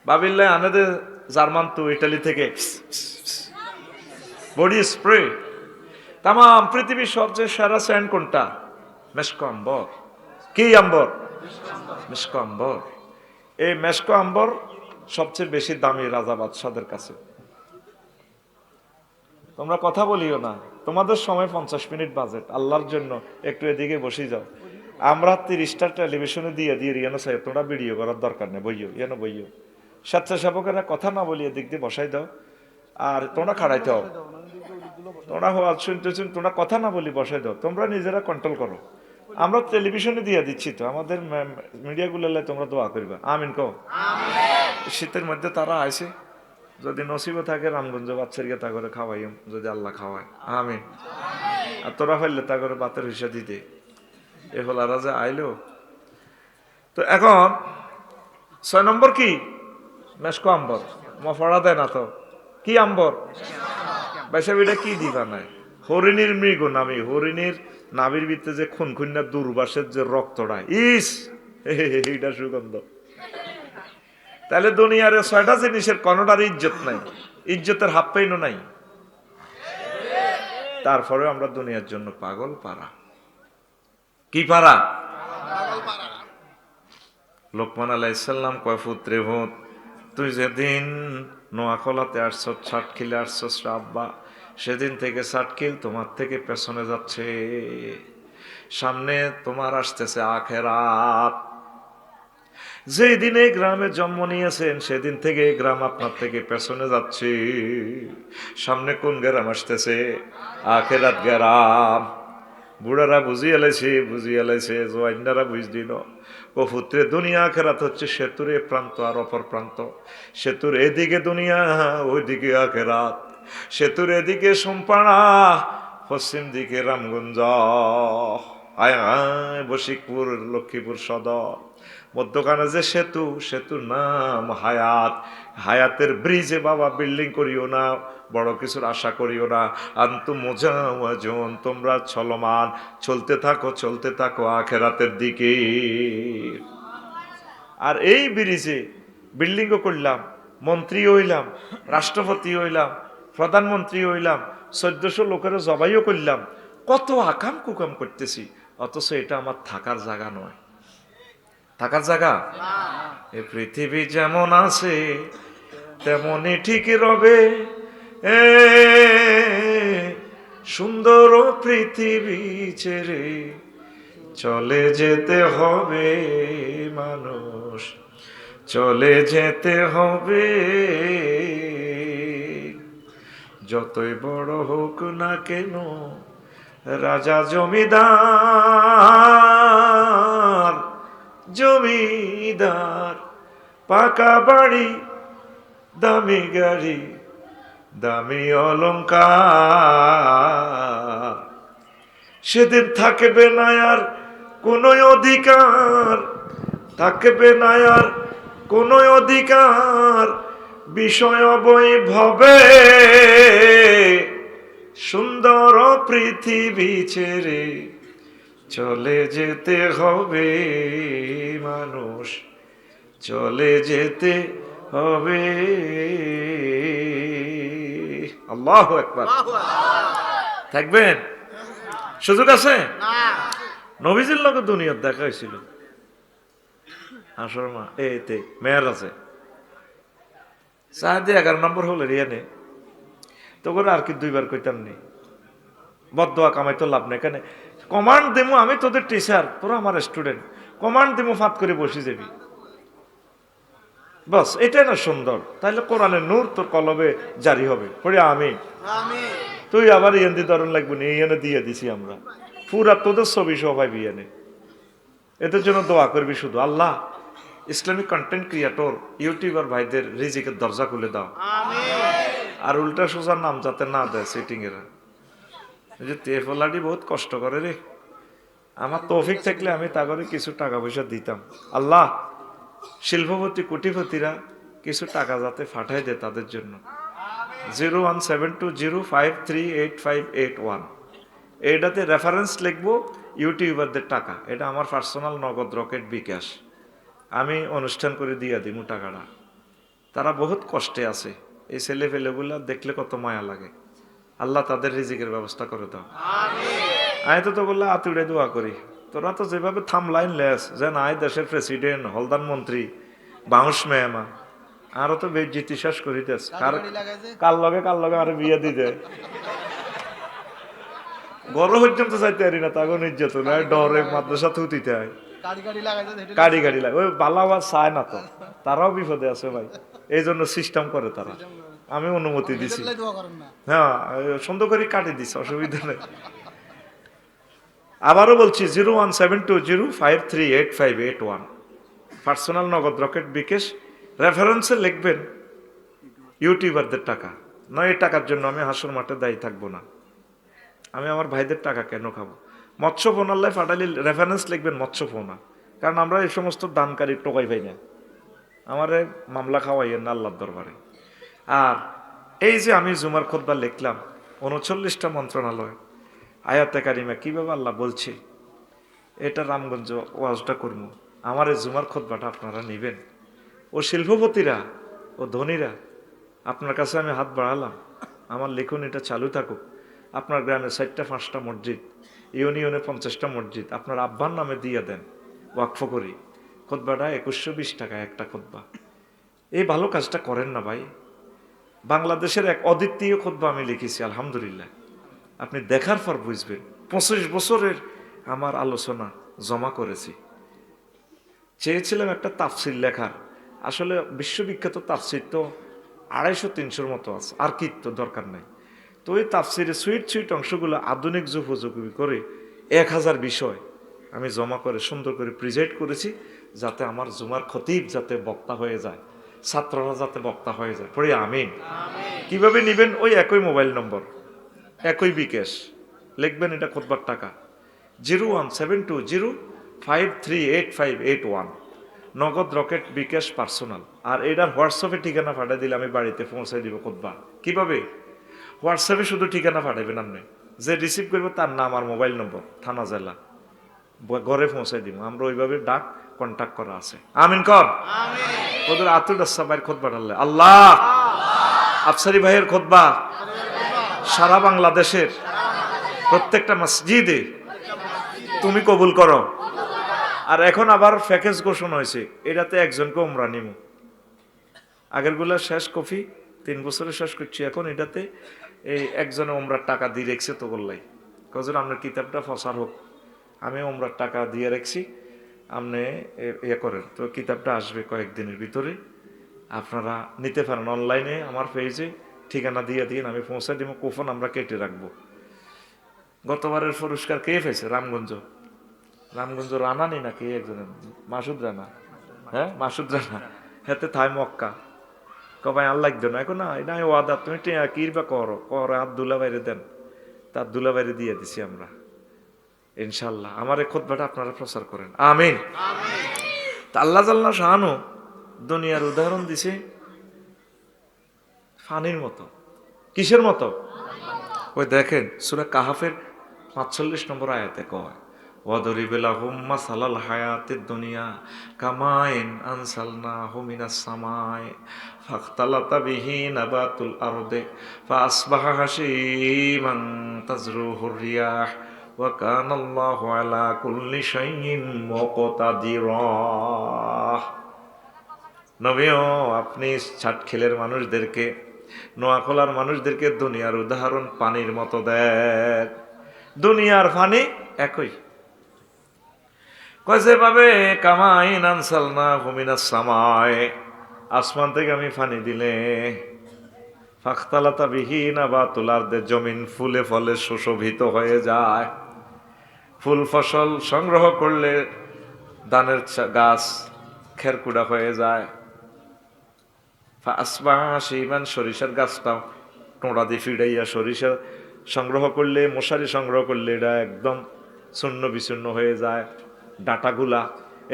বাবিল্লাহ আনাদের জার্মান তো ইটালি থেকে বডি স্প্রে। তাম পৃথিবীর সবচেয়ে সেরা স্যান্ড কোনটা? মেশকো আম্বর। কি আম্বর? মেশকো আম্বর। এই মেশকো আম্বর সবচেয়ে বেশি দামি রাজা বাদশাদের কাছে। তোমরা কথা বলিও না, তোমাদের সময় 50 মিনিট বাজেট। আল্লাহর জন্য একটু এদিকে বসে যাও। আমরা 30টা টেলিভিশনে দিয়ে রিয়ানো সাহেব তোমরা ভিডিও করার দরকার নেই, বইও ইয়ানো বইও। স্বেচ্ছাসেবকেরা কথা না বলি এদিক দিয়ে বসাই দাও, আর তোমরা খাড়াইতে হও। তোমরা হওয়াজ শুনতে তোমরা কথা না বলি বসাই দাও। তোমরা নিজেরা কন্ট্রোল করো। আমরা টেলিভিশনে দিয়ে দিচ্ছি তো, আমাদের মিডিয়াগুলো তোমরা দোয়া করবা। আমিন কও। শীতের মধ্যে তারা আইছে, যদি নসিবে থাকে রামগঞ্জ বাচ্চার গিয়ে তা করে খাওয়াই, যদি আল্লাহ খাওয়ায়। আমিন। আর তোরা ফেললে তা করে বাতের হিসা দিতে এ হলারা যে আইলো। তো এখন 6 নম্বর কি? মেশকো আম্বর। মফড়া দেয় না তো কি আম্বর? বেসাবিটা কি দিবা নাই? হরিণীর মৃগ নামি, হরিণীর নাভির ভিতরে যে খুনখুন্না দুর্বাসের যে রক্তটা, ইস এইটা সুগন্ধ। তাহলে দুনিয়ার 6টা জিনিসের কোনটার ইজ্জত নাই, ইজ্জতের হাফ পেইনও নাই। তারপরে আমরা দুনিয়ার জন্য পাগল পারা। কি পারা? লোকমান আলাইহিস সালাম কয় পুত্রে ভূত, তুই যেদিন নোয়াখলাতে আসছ, ষাটখিলে আসছ আব্বা, সেদিন থেকে ষাটখিল তোমার থেকে পেছনে যাচ্ছে, সামনে তোমার আসতেছে আখেরাত। যেই দিনে গ্রামে জন্ম নিয়েছেন সেদিন থেকে গ্রাম আপনার থেকে পেছনে যাচ্ছে। সামনে কোন গ্রাম আসতেছে? আখেরাত গ্রাম। বুড়ারা বুঝিয়ে লাইছে, জোয়াইনারা বুঝ দিল। ও পুত্রে, দুনিয়া আখেরাত হচ্ছে সেতুর এ প্রান্ত আর অপর প্রান্ত। সেতুর এদিকে দুনিয়া, ওইদিকে আখেরাত। সেতুর এদিকে সোমপাড়া, পশ্চিম দিকে রামগঞ্জ, আয় আয় বশিকপুর, লক্ষ্মীপুর সদর। মধ্যখানে যে সেতু, সেতুর নাম হায়াত। হায়াতের ব্রিজে বাবা বিল্ডিং করিও না, বড় কিছুর আশা করিও না। আন্তু মুজাওয়াজুন, তোমরা চলমান, চলতে থাকো আখেরাতের দিকে। আর এই ব্রিজে বিল্ডিংও করলাম, মন্ত্রী হইলাম, রাষ্ট্রপতি হইলাম, প্রধানমন্ত্রী হইলাম, 1400 লোকেরও জবাইও করলাম, কত আকাম কুকাম করতেছি, অথচ এটা আমার থাকার জায়গা নয়। থাকার জায়গা? এ পৃথিবী যেমন আছে তেমনই ঠিক রবে, এ সুন্দর পৃথিবী ছেড়ে চলে যেতে হবে মানুষ, চলে যেতে হবে। যতই বড় হোক না কেন রাজা জমিদার, জমিদার পাকা বাড়ি, দামি গাড়ি, দামি অলংকার, সেদিন থাকবে না আর কোনো অধিকার, থাকবে না আর কোনো অধিকার বিষয় বৈভবে সুন্দর পৃথিবী ছেড়ে চলে যেতে হবে মানুষ, চলে যেতে হবে। আল্লাহু আকবার। থাকবেন? সুযোগ আছে? নবীজির লোক দুনিয়ার দেখা হয়েছিল আসর মা এতে মেয়ের আছে সাহায্যে 11 নম্বর হলে রিয়ানে তো করে আর কি দুইবার কইতাম নি বদদোয়া কামাই তো লাভ নেই। কেন কমান্ড দেবো, আমি তোদের টিচার, তোরা আমার স্টুডেন্ট, কমান্ড দেবো ফাঁত করে বসে যাবি, বাস এটাই না সুন্দর। তাহলে কোরআনের নূর তোর কলবে জারি হবে। পড়ে আমি তুই আবার ইয়ান দিয়ে ধরন লাগবো না, ইয়ানে দিয়ে দিছি আমরা পুরা তোদের ছবি সবাই বিয়ানে। এদের জন্য দোয়া করবি শুধু, আল্লাহ ইসলামিক কন্টেন্ট ক্রিয়েটর ইউটিউবার ভাইদের রিজিকের দরজা খুলে দাও, আর উল্টা সোজার নাম যাতে না দেয় সেটিং এরা। এই যে তেফলাডি বহুত কষ্ট করে রে, আমার তৌফিক থাকলে আমি তা করে কিছু টাকা পয়সা দিতাম। আল্লাহ শিল্পপতি কোটিপতিরা কিছু টাকা যাতে পাঠাই দেয় তাদের জন্য। 01720538581 এইটাতে রেফারেন্স লিখবো ইউটিউবারদের টাকা, এটা আমার পার্সোনাল নগদ রকেট বিকাশ, আমি অনুষ্ঠান করে দিয়ে দিব টাকাটা। তারা বহুত কষ্টে আছে, এই ছেলে ফেলেগুলা দেখলে কত মায়া লাগে। আল্লাহ তাদের রিজিকের ব্যবস্থা করে দাও। আমি তো বললাম আতুড়ে দোয়া করি, তোরা তো যেভাবে থামলাইন লেস যে নাই দেশের প্রেসিডেন্ট, হলদার মন্ত্রী, বাউন্স মেহমা, আরো তো বেজ্জিতি শেষ করিতেছে। কার লগে আরো বিয়ে দিতে গরম পর্যন্ত চাইতে পারি না, তখন নির্যাতন ডরে মাদ্রাসা থুতিতে হয়, গাড়ি লাগে ওই বালাওয়া চায় না তো, তারাও বিপদে আছে ভাই, এই জন্য সিস্টেম করে তারা। আমি অনুমতি দিছি, হ্যাঁ সুন্দর করে কাটি দিছি, অসুবিধা নেই। আবারও বলছি 01720538581 পার্সোনাল নগদ রকেট বিকাশ, রেফারেন্সে লিখবেন ইউটিউবারদের টাকা। নয় এই টাকার জন্য আমি হাসর মাঠে দায়ী থাকবো না, আমি আমার ভাইদের টাকা কেন খাবো? মৎস্য ফোন আল্লাহ ফাটালি রেফারেন্স লিখবেন মৎস্য ফোনা, কারণ আমরা এই সমস্ত দানকারী টোকাই পাই না, আমারে মামলা খাওয়াইয়েন না আল্লাহর দরবারে। আর এই যে আমি জুমার খুতবা লিখলাম 39টা মন্ত্রণালয় আয়াতে কারিমা কিভাবে আল্লাহ বলছে, এটা রামগঞ্জ ওয়াজটা করবো, আমার এই জুমার খুতবাটা আপনারা নেবেন। ও শিল্পপতিরা ও ধনীরা, আপনার কাছে আমি হাত বাড়ালাম, আমার লিখুন এটা চালু থাকুক। আপনার গ্রামে 4টা 5টা মসজিদ, ইউনিয়নে 50টা মসজিদ আপনার আব্বার নামে দিয়ে দেন ওয়াকফ করি। খুতবাটা 2120 টাকা একটা খুতবা। এই ভালো কাজটা করেন না ভাই। বাংলাদেশের এক অদ্বিতীয় খুতবা আমি লিখেছি, আলহামদুলিল্লাহ, আপনি দেখার পর বুঝবেন। 25 বছরের আমার আলোচনা জমা করেছি, চেয়েছিলাম একটা তাফসির লেখার, আসলে বিশ্ববিখ্যাত তাফসির তো 250-300 মতো আছে, আর কি তো দরকার নাই। তো ওই তাফসিরে সুইট অংশগুলো আধুনিক যুপযোগী করে 1000 বিষয় আমি জমা করে সুন্দর করে প্রেজেন্ট করেছি, যাতে আমার জুমার খতিব যাতে বক্তা হয়ে যায়, ছাত্ররা যাতে বক্তা হয়ে যায়। পড়ি আমিন। কিভাবে নিবেন? ওই একই মোবাইল নম্বর, একই বিকাশ লিখবেন, এটা খুতবার টাকা 01720538581 নগদ রকেট বিকাশ পার্সোনাল। আর এটার হোয়াটসঅ্যাপে ঠিকানা পাঠিয়ে দিলে আমি বাড়িতে পৌঁছাই দিব খুতবা। কিভাবে? হোয়াটসঅ্যাপে শুধু ঠিকানা পাঠাবেন, আপনি যে রিসিভ করবে তার নাম আর মোবাইল নম্বর, থানা জেলা, ঘরে পৌঁছাই দিব আমরা, ওইভাবে ডাক কন্ট্যাক্ট করা আছে। আমিন কর। ওদের আতুল ভাইয়ের খুতবা ডাললে আল্লাহ, আফসারি ভাইয়ের খুতবা সারা বাংলাদেশের প্রত্যেকটা মসজিদে তুমি কবুল করো। আর এখন আবার প্যাকেজ ঘোষণা হয়েছে, এটাতে একজনকে উমরা নিব, আগের গুলা শেষ কফি 3 বছরে শেষ করছি, এখন এটাতে এই একজনে উমরার টাকা দিয়ে রেখছে, তো বললাই কজন আপনার কিতাবটা ফসার হোক, আমি উমরার টাকা দিয়ে রেখছি, আপনি ইয়ে করেন। তো কিতাবটা আসবে কয়েকদিনের ভিতরে, আপনারা নিতে পারেন অনলাইনে, আমার পেজে ঠিকানা দিয়ে দিন, আমি পৌঁছে দিব, কুপন আমরা কেটে রাখবো। গতবারের পুরস্কার কে পেয়েছে? রামগঞ্জ রানা নি নাকি একজনের, মাসুদ রানা, হ্যাঁ মাসুদ রানা, হাতে থাই মক্কা কবাই আর লাগতো না এখন, না এটা ওয়াদা, তুমি কিরবা করো আর দুলা বাইরে দেন, তার দুলা বাইরে দিয়ে দিছি আমরা ইনশাল্লাহ। আমার এই খুতবাটা আপনারা প্রচার করেন, আমিন। তা আল্লাহ জাল্লা শাহানু দুনিয়ার উদাহরণ দিছে, পানির মতো। কিসের মতো? ওই দেখেন সূরা কাহাফের ৪৫ নম্বর আয়াতে কয় ওয়াদরিব লাহুম মাসালাল হায়াতিদ দুনিয়া কামাইন আনসালনাহু মিনাস সামাই ফাখতালাতা বিহি নাবাতুল আরদি ফাআসবাহা হাশীমান তাজরুহুর রিয়াহ ওয়া কানাল্লাহু আলা কুল্লি শাইইন মুকতাদিরা। নবীও আপনি ছাটখিলের মানুষদেরকে, নোয়াখোলার মানুষদেরকে দুনিয়ার উদাহরণ পানির মতো দেন। দুনিয়ার পানি একই, কয়েছে পাবে কামাইন আনসালনাহু মিনাস সামাই, আসমান থেকে আমি পানি দিলে ফাখতালাতা বিহি নাবাতুল আরদি, জমিন ফুলে ফলে সুশোভিত হয়ে যায়। ফুল ফসল সংগ্রহ করলে ধানের গাছ খেরকুড়া হয়ে যায়। ফাসবাহাসিমান, সরিষার গাছটাও টোঁড়া দিয়ে ফিরাইয়া সরিষা সংগ্রহ করলে, মশারি সংগ্রহ করলে এটা একদম চূর্ণ বিচূর্ণ হয়ে যায় ডাঁটাগুলা।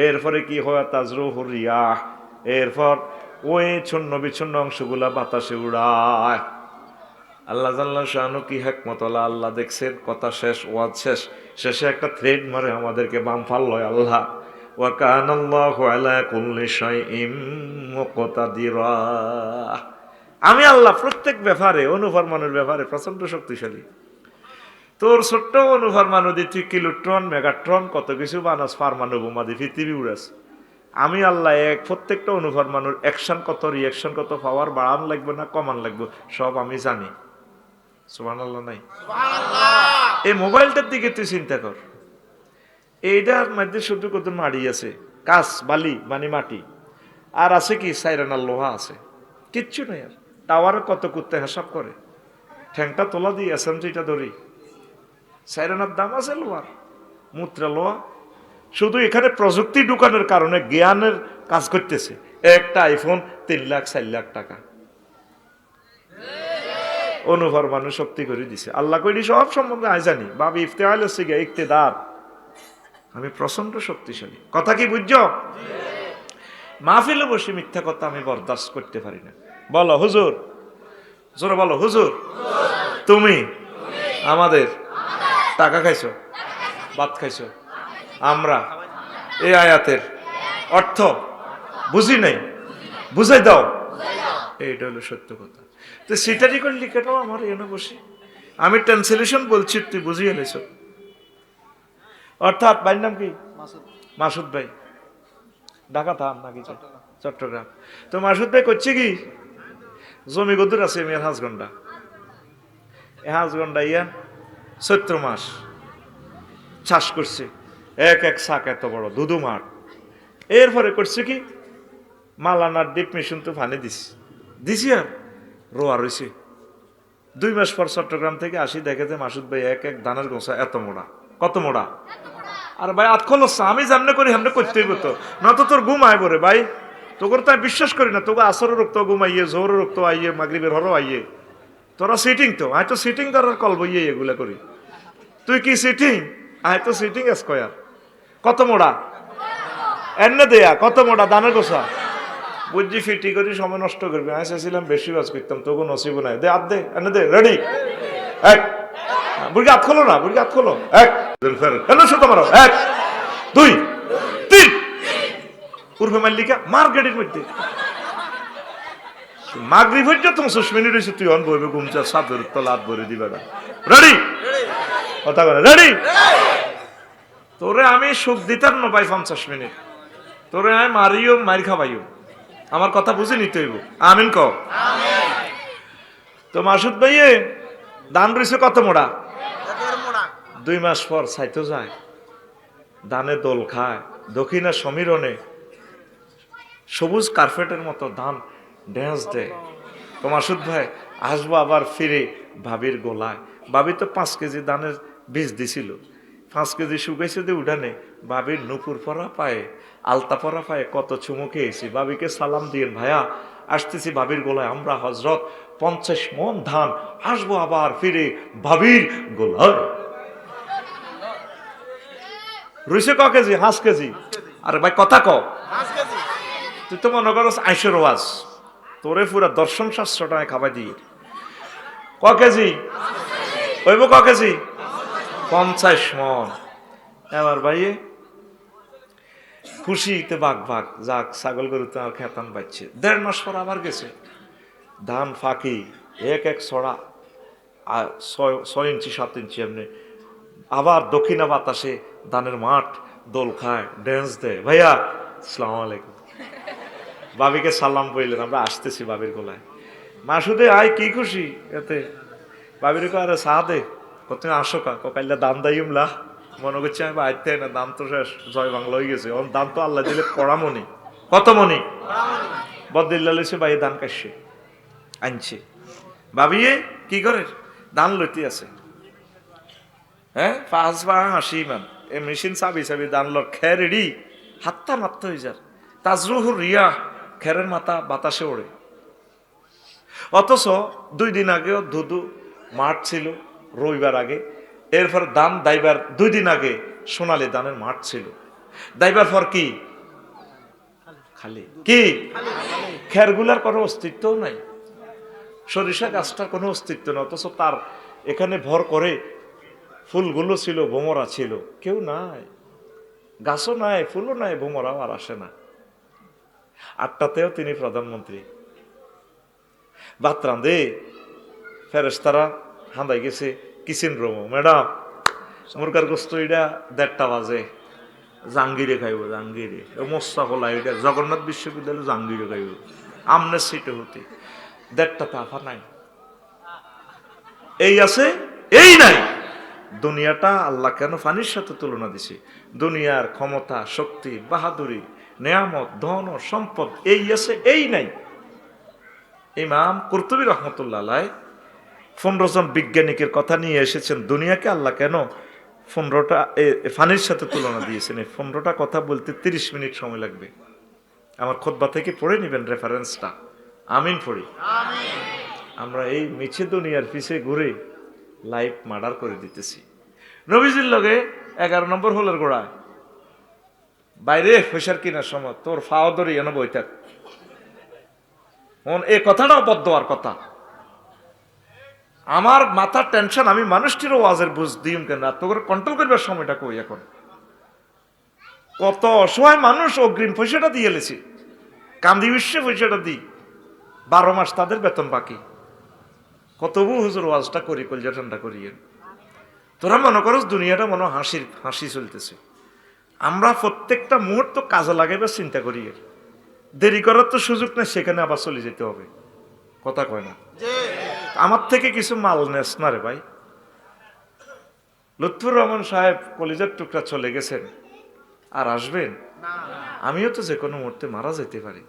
এরপরে কি হয়? তাজরুহুর রিয়াহ, এরপর ওই চূর্ণ বিচ্ছন্ন অংশগুলা বাতাসে উড়ায়। আল্লাহ জাল্লা শানু কি হিকমত আল্লাহ দেখছেন। কথা শেষ, ওয়াজ শেষ, শেষে একটা থ্রেড মারে আমাদেরকে বাম ফাল্লয় আল্লাহ, ওয়া কানাল্লাহু আলা কুল্লি শাইইন মুকতাদিরা। আমি আল্লাহ প্রত্যেক ব্যাপারে, অনুফরমানের ব্যাপারে প্রচন্ড শক্তিশালী। তোর ছোট্ট অনুফরমানু দি তুই কিলোট্রন মেগাট্রন কত কিছু বানাস, পারমাণু বোমা দি পৃথিবী উড়াস। আমি আল্লাহ এক প্রত্যেকটা অনুফরমানুর অ্যাকশন কত, রিয়াকশন কত, পাওয়ার বাড়ান লাগবে না কমান লাগবে সব আমি জানি। সুবহানাল্লাহ নাই? এই মোবাইলটার দিকে তুই চিন্তা কর, এইটার মধ্যে শুধু কত মাড়ি আছে, কাঁচ বালি মানে মাটি, আর আছে কি সাইরানার লোহা আছে, কিচ্ছু নাই। আর টাওয়ারে কত কুত্তে হিসাব করে, ঠ্যাংটা তোলা দিয়ে এসএমজিটা ধরি, সাইরানার দাম আছে লোহার, মুত্রা লোহা। শুধু এখানে প্রযুক্তি ঢুকানোর কারণে জ্ঞানের কাজ করতেছে। একটা আইফোন 3 লাখ 4 লাখ টাকা অনুভর মানুষ শক্তি করে দিছে। আল্লাহ কইলি সব সম্বন্ধে আই জানি, বাবি ইফতেহাল হচ্ছে গিয়ে ইকতেদার, আমি প্রচন্ড শক্তিশালী। কথা কি বুঝছো? মাহফিলে বসে মিথ্যা কথা আমি বরদাস্ত করতে পারি না। বলো হুজুর, জোরে বলো হুজুর, তুমি আমাদের টাকা খাইছো, ভাত খাইছো, আমরা এই আয়াতের অর্থ বুঝি নাই, বুঝাই দাও, এইটা হলো সত্য কথা। তো সেটারই করে লিখে দাও আমার এনে বসে, আমি ট্রান্সলেশন বলছি, তুই বুঝিয়ে নিছ। অর্থাৎ ভাইয়ের নাম কি? মাসুদ ভাই। ঢাকা থাম নাকি চট্টগ্রাম? তো মাসুদ ভাই করছে কি, জমি গদুর আছে মেয়ের হাঁসগন্ডা, হাঁসগন্ডা ইয়া চৈত্র মাস চাষ করছে, এক এক শাক এত বড় দুধু মাঠ। এরপরে করছে কি, মালানার ডিপ মেশিন তো ফানে দিছি আর রোয়া রয়েছে। 2 মাস পর চট্টগ্রাম থেকে আসি, দেখে যে মাসুদ ভাই এক এক ধানের গোছা এত মোড়া। কত মোড়া? আর ভাই আতখল আমি যেমনে করি হেমনে করতেই হতো, না তো তোর ঘুম আয় বরে ভাই, তোর তো বিশ্বাস করি না, তোকে আসরের রক্ত ঘুম আইয়ে, জোহরের রক্ত আইয়ে, মাগরিবের হরও আইয়ে, তোরা সিটিং তো আয় তো সিটিং করার কল বইয়ে এগুলা করি। তুই কি সিটিং? আয় তো সিটিং স্কয়ার। কত মোড়া এনে দেয়া, কত মোড়া দানের গোছা বুঝছি, ফিটি করি সময় নষ্ট করবি। আমি চাইছিলাম বেশি বাজ করতাম, তোকে নসিব নাই। দে আত দে, এনে দে, রেডি এক, বুড়ি আত খোলো না, বুড়ি আত খোলো, এক মারো, 1 2 3 উর্ফে মাল্লিকা মার গাড়ির মধ্যে। মাগরিব হইতে 65 মিনিট হয়েছে, তুই অন বইবে ঘুমচা সাদের তলা হাত ভরে দিবে না। রেডি? কথা বলে রেডি? তোরে আমি সুখ দিতাম না ভাই 50 মিনিট, তোরে আমি মারিও মার খাবাইও, আমার কথা বুঝে নিতে হইব। আমিন কও। তো মাসুদ ভাইয়ে ধান রয়েছে কত মোড়া? 2 মাস পর ছাইতো যায়, ধানে দোল খায়, দক্ষিণা সমীরণে সবুজ কার্পেটের মতো ধান ড্যান্স দেয়। তো মাসুদ ভাই আসবো আবার ফিরে ভাবির গোলায়। ভাবি তো 5 কেজি ধানের বীজ দিছিল, 5 কেজি শুকাইছে দিয়ে উঠানে, ভাবির নুপুর পরা পায়ে, আলতা পরা পায়ে কত চুমু খেয়েছি। ভাবিকে সালাম দিয়ে, ভাইয়া আসতেছি ভাবির গোলায়, আমরা হজরত 50 মন ধান আসবো আবার ফিরে ভাবির গোলায়। রুইছে ক কেজি? 5 কেজি। আরে ভাই কথা ক, তুই তো মনে করো 80 ওয়াজ, তোরে পুরা দর্শন 700 টাকায় খাবাই দিয়ে ক কেজি হইব ক কেজি 50 মন। এবার ভাইয়ে খুশিতে বাঘ বাঘ যাক ছাগল গরু তো আর খেতাম পাচ্ছে। 1.5 মাস পর আবার গেছে, ধান ফাঁকি এক এক ছড়া 6 ইঞ্চি 7 ইঞ্চি এমনি। আবার দক্ষিণা বাতাসে ধানের মাঠ দোল খায়, ড্যান্স দেয়। ভাইয়া আসসালামু আলাইকুম, বাবিকে সালাম বললেন, আমরা আসতেছি বাবির গোলায়। মাসুদে আয় কি খুশি এতে, বাবির আরে চা দে, তুমি আসো কা কাইলে দান দাইমলা মনে করছে আমি আইতে না, দান তো শেষ, জয় বাংলা হয়ে গেছে। ওর দান তো আল্লাহ দিলে কড়া মনি, কত মনি বদিল্লা লইছে, ভাই দান কাশছে আনছে। ভাবিয়ে কি করে ধান লইতে আছে, হ্যাঁ 5 মান এ মেশিন চাবি চাবি ধান লর খের রেডি, হাত্তা মাত্তা হয়ে যার তাজরুহুর রিয়া, খেরের মাথা বাতাসে ওড়ে। অথচ 2 দিন আগেও ধুধু মাঠ ছিল রবিবার আগে, এরপর ধান দাইবার 2 দিন আগে সোনালি ধানের মাঠ ছিল। দাইবার পর কি খালি, কি খেরগুলার কোনো অস্তিত্বও নাই, সরিষা গাছটার কোনো অস্তিত্ব নেই। অথচ তার এখানে ভর করে ফুলগুলো ছিল, ভোমরা ছিল, কেউ নাই, গাছও নাই, ফুলও নাই, ভোমরাও আর আসে না। 8টাতেও তিনি প্রধানমন্ত্রী, ভাত রান্ধে ফেরেশতারা হাঁদাই গেছে কিচেন রুমও, ম্যাডাম মুরগার গোস্ত এটা 1:30 বাজে, জাঙ্গিরে খাইব, জাঙ্গিরে মোস্তা খোলা, এটা জগন্নাথ বিশ্ববিদ্যালয় জাঙ্গিরে খাইব, আমনের সিটে হতে 1:30 আফা নাই, এই আছে এই নাই। দুনিয়াটা আল্লাহ কেন পানির সাথে তুলনা দিছে? দুনিয়ার ক্ষমতা, শক্তি, বাহাদুরি, নেয়ামত, ধন ও সম্পদ এই আছে এই নাই। ইমাম কুরতুবী রহমতুল্লাহ আলাইহ 15 জন বিজ্ঞানিকের কথা নিয়ে এসেছেন, দুনিয়াকে আল্লাহ কেন 15টা ফানির সাথে তুলনা দিয়েছেন। এই 15টা কথা বলতে 30 মিনিট সময় লাগবে। আমার খুতবা থেকে পড়ে নেবেন রেফারেন্সটা, আমিন পড়ি। আমরা এই মিছে দুনিয়ার পিছে ঘুরে লাইফ মার্ডার করে দিতেছি। নবীজির লগে 11 নম্বর হোলের গোড়ায় বাইরে পয়সার কিনার সময় তোর ফাও ধরে এনে বই থাক, এই কথাটাও বদ্ধ আর কথা। আমার মাথার টেনশন, আমি মানুষটিরও ওয়াজের বুঝ দিম কেন, তোর কন্ট্রোল করবার সময়টা কই এখন। কত অসহায় মানুষ অগ্রিম পয়সাটা দিয়ে এলেছি, কান্দি বিশ্বে পয়সাটা দিই, 12 মাস তাদের বেতন বাকি। কত হুজুর ওয়াজটা করি, কলজা ঠান্ডা করিয়ে। তোরা মনে করস দুনিয়াটা মনে হাসি চলতেছে, আমরা প্রত্যেকটা মুহূর্ত কাজে লাগাইবার চিন্তা করি। দেরি করার তো সুযোগ নেই, সেখানে আবার চলে যেতে হবে, কথা কয় না। আমার থেকে কিছু মাল নেস না রে ভাই। লুৎফুর রহমান সাহেব কলিজার টুকরা চলে গেছেন, আর আসবেন? আমিও তো যে কোনো মুহূর্তে মারা যেতে পারি।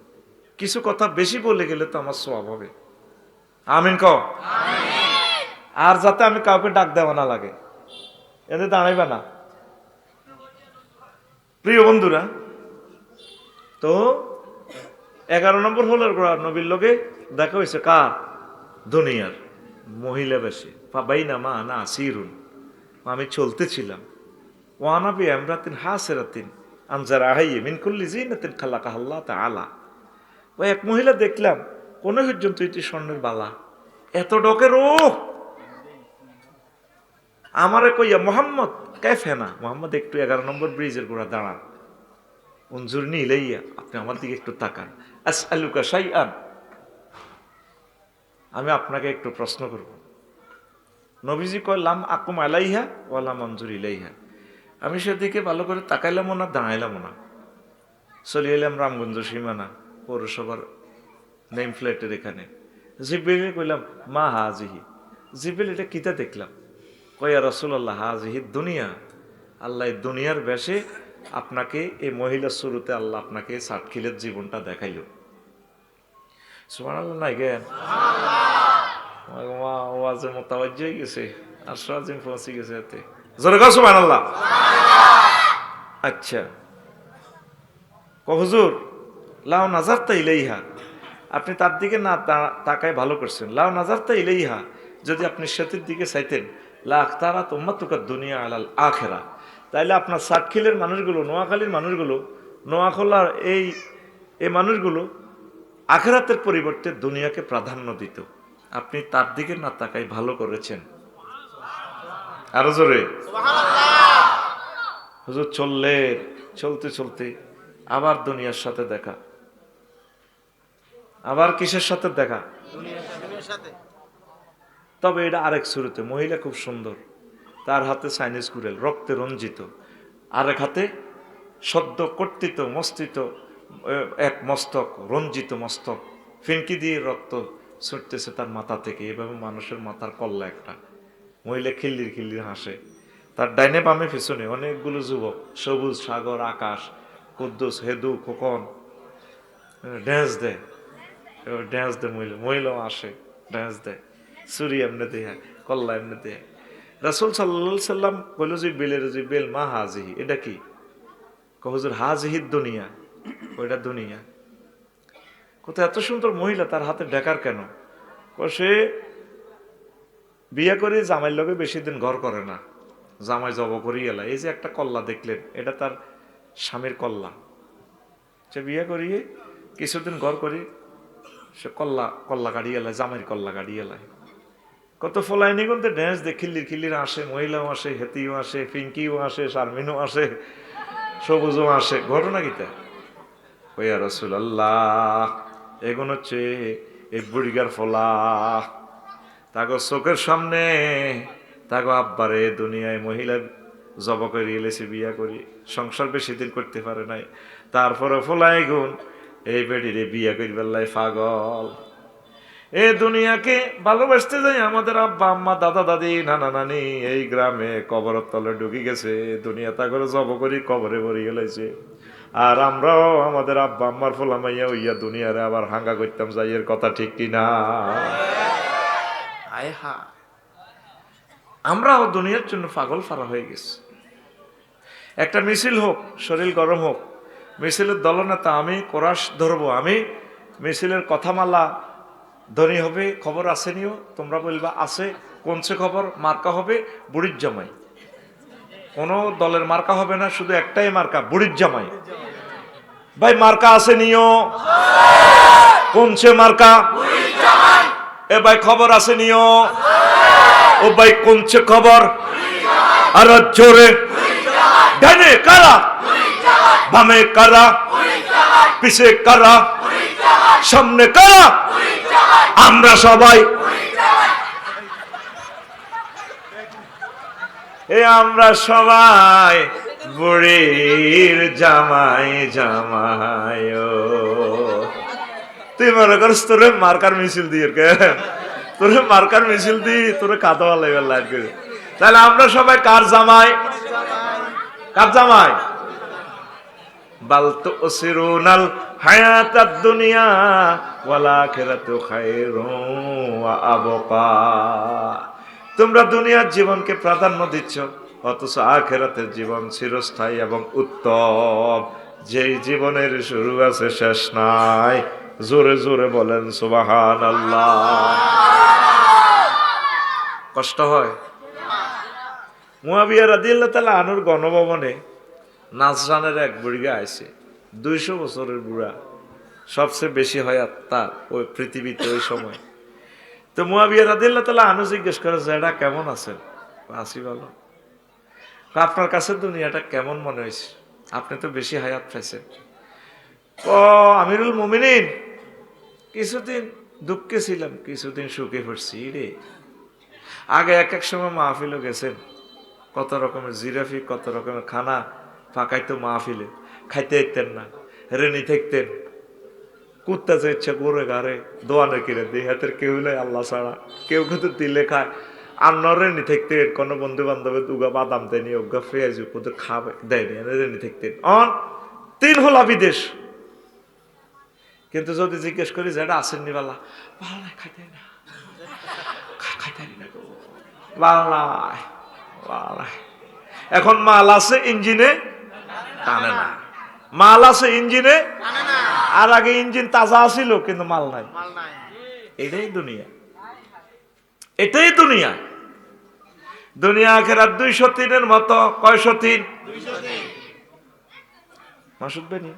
কিছু কথা বেশি বলে গেলে তো আমার সওয়াব হবে, আমিন ক। আর যাতে আমি কাউকে ডাক দেওয়া না লাগে, এতে দাঁড়াইবা না। প্রিয় বন্ধুরা, তো 11 নম্বর হলের গোড়া নবীর লোকে দেখা হয়েছে কার? দুনিয়ার মহিলা বেশি। পাবাইনা মা না সিরুন, আমি চলতেছিলাম, ওয়ানাবি আমরাতিন হাসিরাতিন আনজার আহাইয়ে মিন কুল্লি জিনাতিন খালাকাহা আল্লাহ তাআলা। ওই এক মহিলা দেখলাম, কোন পর্যন্ত এটি স্বর্ণের বালা, এত ডকের। ও আমারে কইয়া মোহাম্মদ কেফে না, মোহাম্মদ একটু 11 নম্বর ব্রিজের গোড়া দাঁড়ান, উনজুরনি ইলাইয়া, আপনি আমার দিকে একটু তাকান, আসআলুকা শাইআন, আমি আপনাকে একটু প্রশ্ন করব। নবীজি কয় লাম আকুম আলাইহা ওয়ালা মঞ্জুর ইলাইহা, আমি সেদিকে ভালো করে তাকাইলাম না, দাঁড়াইলাম না। চলে এলাম রামগঞ্জ সীমানা পৌরসভার নেম ফ্ল্যাটের এখানে। জিব্রিল কইলাম মা হাজিহি, জিব্রিল এটা কিতা দেখলাম? কয়া রাসূলুল্লাহ হাজিহি দুনিয়া, আল্লাহ দুনিয়ার বেশে আপনাকে, এই মহিলার শুরুতে আল্লাহ আপনাকে সাতখিলের জীবনটা দেখাইল। সুবহানাল্লাহ নাই জ্ঞান ওয়াজে মোতাবাজ্জ হয়ে গেছে, আর সাজিম পৌঁছে গেছে এতে, জোরে গো সুবহানাল্লাহ। আচ্ছা হুজুর লাও নাজারতা ইলাইহা, আপনি তার দিকে না তাকায় ভালো করছেন। লাও নাজারতা ইলাইহা, যদি আপনি সেতুর দিকে চাইতেন, লা আখতারা উম্মাতুকা দুনিয়া আলাল আখিরা, তাইলে আপনার সাতখিলের মানুষগুলো, নোয়াখালীর মানুষগুলো, নোয়াখলার এই মানুষগুলো আখিরাতের পরিবর্তে দুনিয়াকে প্রাধান্য দিত। আপনি তার দিকে না তাকাই ভালো করেছেন। আরো জোরে হুজুর চলতে চলতে আবার দুনিয়ার সাথে দেখা, আবার কিসের সাথে দেখা? তবে এটা আরেক শুরুতে। মহিলা খুব সুন্দর, তার হাতে চাইনিজ কুড়েল রক্তে রঞ্জিত, আরেক হাতে সদ্য কর্তিত মস্তিত এক মস্তক, রঞ্জিত মস্তক, ফিনকি দিয়ে রক্ত ছুটতেছে তার মাথা থেকে। এভাবে মানুষের মাথার কল্লা একটা। মহিলা খিল্লির খিল্লির হাসে। তার ডাইনে বামে পিছনে অনেকগুলো যুবক, সবুজ সাগর আকাশ, কুদ্দুস হেদু খোকন ড্যান্স দেয়, মহিলাও আসে ড্যান্স দেয়, চুরি এমনি দেয়, কল্লা এমনি দেয়। রাসূল সাল্লাল্লাহু আলাইহি সাল্লাম কইল যে বেলের যে বেল মা হাজিহি, এটা কি? হুজুর হাজিহিদ দুনিয়া, ওইটা দুনিয়া। কোথায় এত সুন্দর মহিলা, তার হাতে ডেকার কেন? সে বিয়ে করে জামাইয়ের লগে বেশি দিন ঘর করে না, জামাই জব করি এলা। এই যে একটা কল্লা দেখলেন, এটা তার স্বামীর কল্লা। সে বিয়ে করিয়ে কিছুদিন ঘর করি, সে কল্লা গাড়ি এলায়, জামাইয়ের কল্লা গাড়ি এলায়। কত ফলাইনি কিন্তু ড্যান্স দে, খিল্লির খিল্লির আসে, মহিলাও আসে, হেতিও আসে, পিঙ্কিও আসে, শারমিনও আসে, সবুজও আসে। ঘটনা কিতা? ওয়া রাসূলুল্লাহ, এগুন হচ্ছে এই বুড়িগার ফলা। তাগো চোখের সামনে তাগো আব্বারে দুনিয়ায় মহিলা জব করে এলেছে বিয়া করি, সংসার বেশি দিন করতে পারে নাই, তারপরে ফলাই গুণ এই বেডিরে বিয়া করি বেলায় পাগল। এ দুনিয়াকে ভালোবাসতে যাই আমাদের আব্বা আম্মা দাদা দাদি নানা নানি এই গ্রামে কবরের তলে ঢুকে গেছে, দুনিয়া তা করে জব করি কবরে ভরি গেলাইছে। আর আমরাও আমাদের আব্বা আম্মার ফোলা মাইয়া হইয়া দুনিয়ারে আবার হাঙ্গা করতাম যাই, এর কথা ঠিক কিনা? আয় হা, আমরাও দুনিয়ার জন্য পাগল ফারা হয়ে গেছি। একটা মিছিল হোক, শরীর গরম হোক, মিছিলের দলনেতা আমি, কোরাস ধরবো আমি, মিছিলের কথামালা ধনী হবে, খবর আসেনিও, তোমরা বলবা আছে, কোনছে খবর, মার্কা হবে বুড়ির জামাই। কোনো দলের মার্কা হবে না, শুধু একটাই মার্কা, বুড়ির জামাই। ভাই মার্কা আসেনিও, কোনছে মার্কা? এ ভাই খবর আসেনিও, ও ভাই কোনছে খবর? আর জোরে ডানে কারা, বামে কারা, পিছে কারা, সামনে কারা? আমরা সবাই আমরা সবাই বুড়ির জামাই জামাই। তুই মনে করস তোরে মার্কার মিছিল দিয়ে, তোরে মার্কার মিছিল দিয়ে তোরে খাওয়া লাগবে লাগবে। তাহলে আমরা সবাই কার জামাই? কার জামাই? বাল তুসিরুনাল হায়াতাদ দুনিয়া ওয়াল আখিরাতু খায়রুন ওয়া আবকা। তোমরা দুনিয়ার জীবনকে প্রাধান্য দিচ্ছ, অথচ আখিরাতের জীবন চিরস্থায়ী এবং উত্তম, যেই জীবনের শুরু আছে শেষ নাই। জোরে জোরে বলেন সুবহানাল্লাহ। কষ্ট হয়? মুয়াবিয়া রাদিয়াল্লাহু তাআলা আনহুর গণভবনে নাজরানের এক বুড়িগা আইছে, 200 বছরের বুড়া, সবচেয়ে বেশি হায়াত তার ওই পৃথিবীতে ওই সময়। তো মুয়াবিয়া রাদিয়াল্লাহু তাআলা আনহু জিজ্ঞেস করে যে এটা কেমন আছেন? আছি ভালো। আপনার কাছে দুনিয়াটা কেমন মনে হয়েছে? আপনি তো বেশি হায়াত পাইছেন। ও আমিরুল মুমিনিন, কিছুদিন দুঃখে ছিলাম, কিছুদিন সুখে পড়ছি রে। আগে এক এক সময় মাহফিলও গেছেন, কত রকমের জিরাফি, কত রকমের খানা ফাঁকাইতো মাহফিলে, খাইতে যেতেন না, রেনি থাকতেন, কুত্তা যে ইচ্ছা করে গাড়ে দোয়ানে কিনে দিই, হাতের কেউ নেই আল্লাহ ছাড়া, কেউ কিন্তু দিলে খায়। আন্নার রেনি থাকতেন, কোনো বন্ধু বান্ধবের দুগা বাদাম দেয়নি, ওগা পেঁয়াজ ওদের খাবে দেয়নি, রেনি থাকতেন। অন 3 হলা বিদেশ। কিন্তু যদি জিজ্ঞেস করি যেটা আসেননি বালা, ভালো নাই, খাইতে না, খাইতে না, ভালো নাই, ভালো নাই। এখন মাল আছে ইঞ্জিনে টানে না, মাল আছে ইঞ্জিনে, আর আগে ইঞ্জিন তাজা আছিল কিন্তু মাল নাই। এটাই দুনিয়া, এটাই দুনিয়া। দুনিয়া আখিরাত 203 মতো। কয়শো 3? মাসুদ বেনি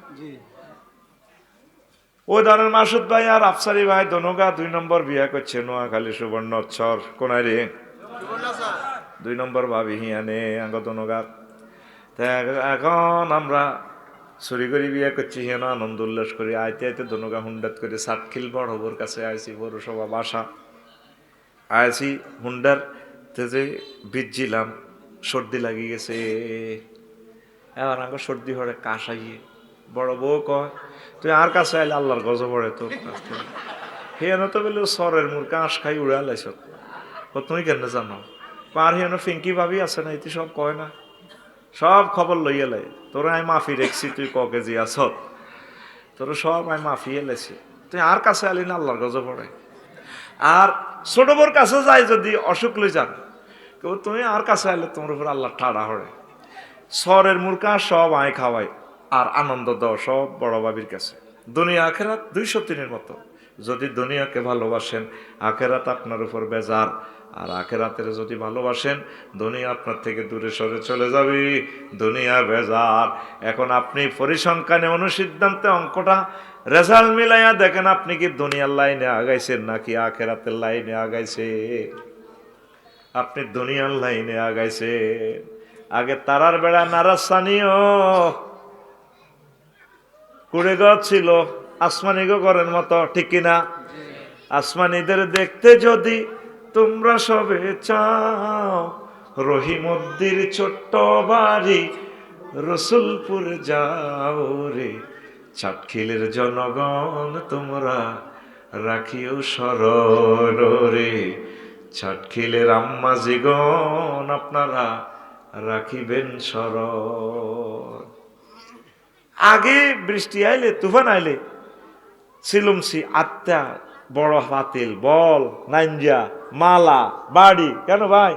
ওই ধরনের মাসুদ ভাই আর আফসারি ভাই দনোগা 2 নম্বর বিয়া করছে নোয়াখালী সুবর্ণচর কোনায় রে 2 নম্বর ভাবি হিয়ানে আঙ্গ দনোগা। এখন আমরা চুরি করে বিয়ে করছি হিয়ানো আনন্দ উল্লাস করি আইতে আইতে দনোগা হুন্ডাত করে সাতখিল বড় হবর কাছে আইসি পৌরসভা বাসা আইসি হুন্ডার যে ভিজছিলাম সর্দি লাগি গেছে। এবার আঙ্গ সর্দি হরে কাশ আইয়ে বড় বউ কয় তুই আর কাছে আইলে আল্লাহর গজব পড়ে তোর কাছ থেকে। হিয়ানো তো বলে সরের মুর কাঁশ খাই উড়ে আলাইছ ও তুমি কেন জানো পার হিয়ানো ফিঙ্কি ভাবি আছে না এটি সব কয় না সব খবর লইয়া লাই তোরা আমি মাফি রেখছি তুই ক কেজি আস তোর সব আমি মাফি এলেছি তুই আর কাছে আলি না আল্লাহর গজব পড়ে। আর ছোট বোর কাছে যাই যদি অসুখ লই যান কেউ তুমি আর কাছে আইলে তোমার উপর আল্লাহ ঠাড়া হরে সরের মুরকা সব আয় খাওয়াই আর আনন্দ দাও সব বড় বাবির কাছে। দুনিয়া আখেরাত 203-এর মতো যদি দুনিয়াকে ভালোবাসেন আখেরাত আপনার উপর বেজার আর আখেরাতের যদি ভালোবাসেন দুনিয়া আপনার থেকে দূরে সরে চলে যাবে দুনিয়া বেজার। এখন আপনি পরিসংখ্যানে অনুসিদ্ধান্তে অঙ্কটা রেজাল্ট মিলাইয়া দেখেন আপনি কি দুনিয়ার লাইনে আগাইছেন নাকি আখেরাতের লাইনে আগাইছে। আপনি দুনিয়ার লাইনে আগাইছে। আগে তারার বেড়া নারাসানিও কুড়ে গাছ ছিল আসমানি ঘরের মতো ঠিক কিনা। আসমানিদের দেখতে যদি তোমরা সবে চাও রহিমদ্দির ছোট্ট বাড়ি রসুলপুর যাও রে চাটখিলের জনগণ তোমরা রাখিও স্মরণ রে চাটখিলের আম্মা জীগণ আপনারা রাখিবেন স্মরণ। আগে বৃষ্টি আইলে তুফান আইলে সিলুমসি আত্মা বড় পাতিল বল নাইঞ্জা মালা বাড়ি কেন ভাই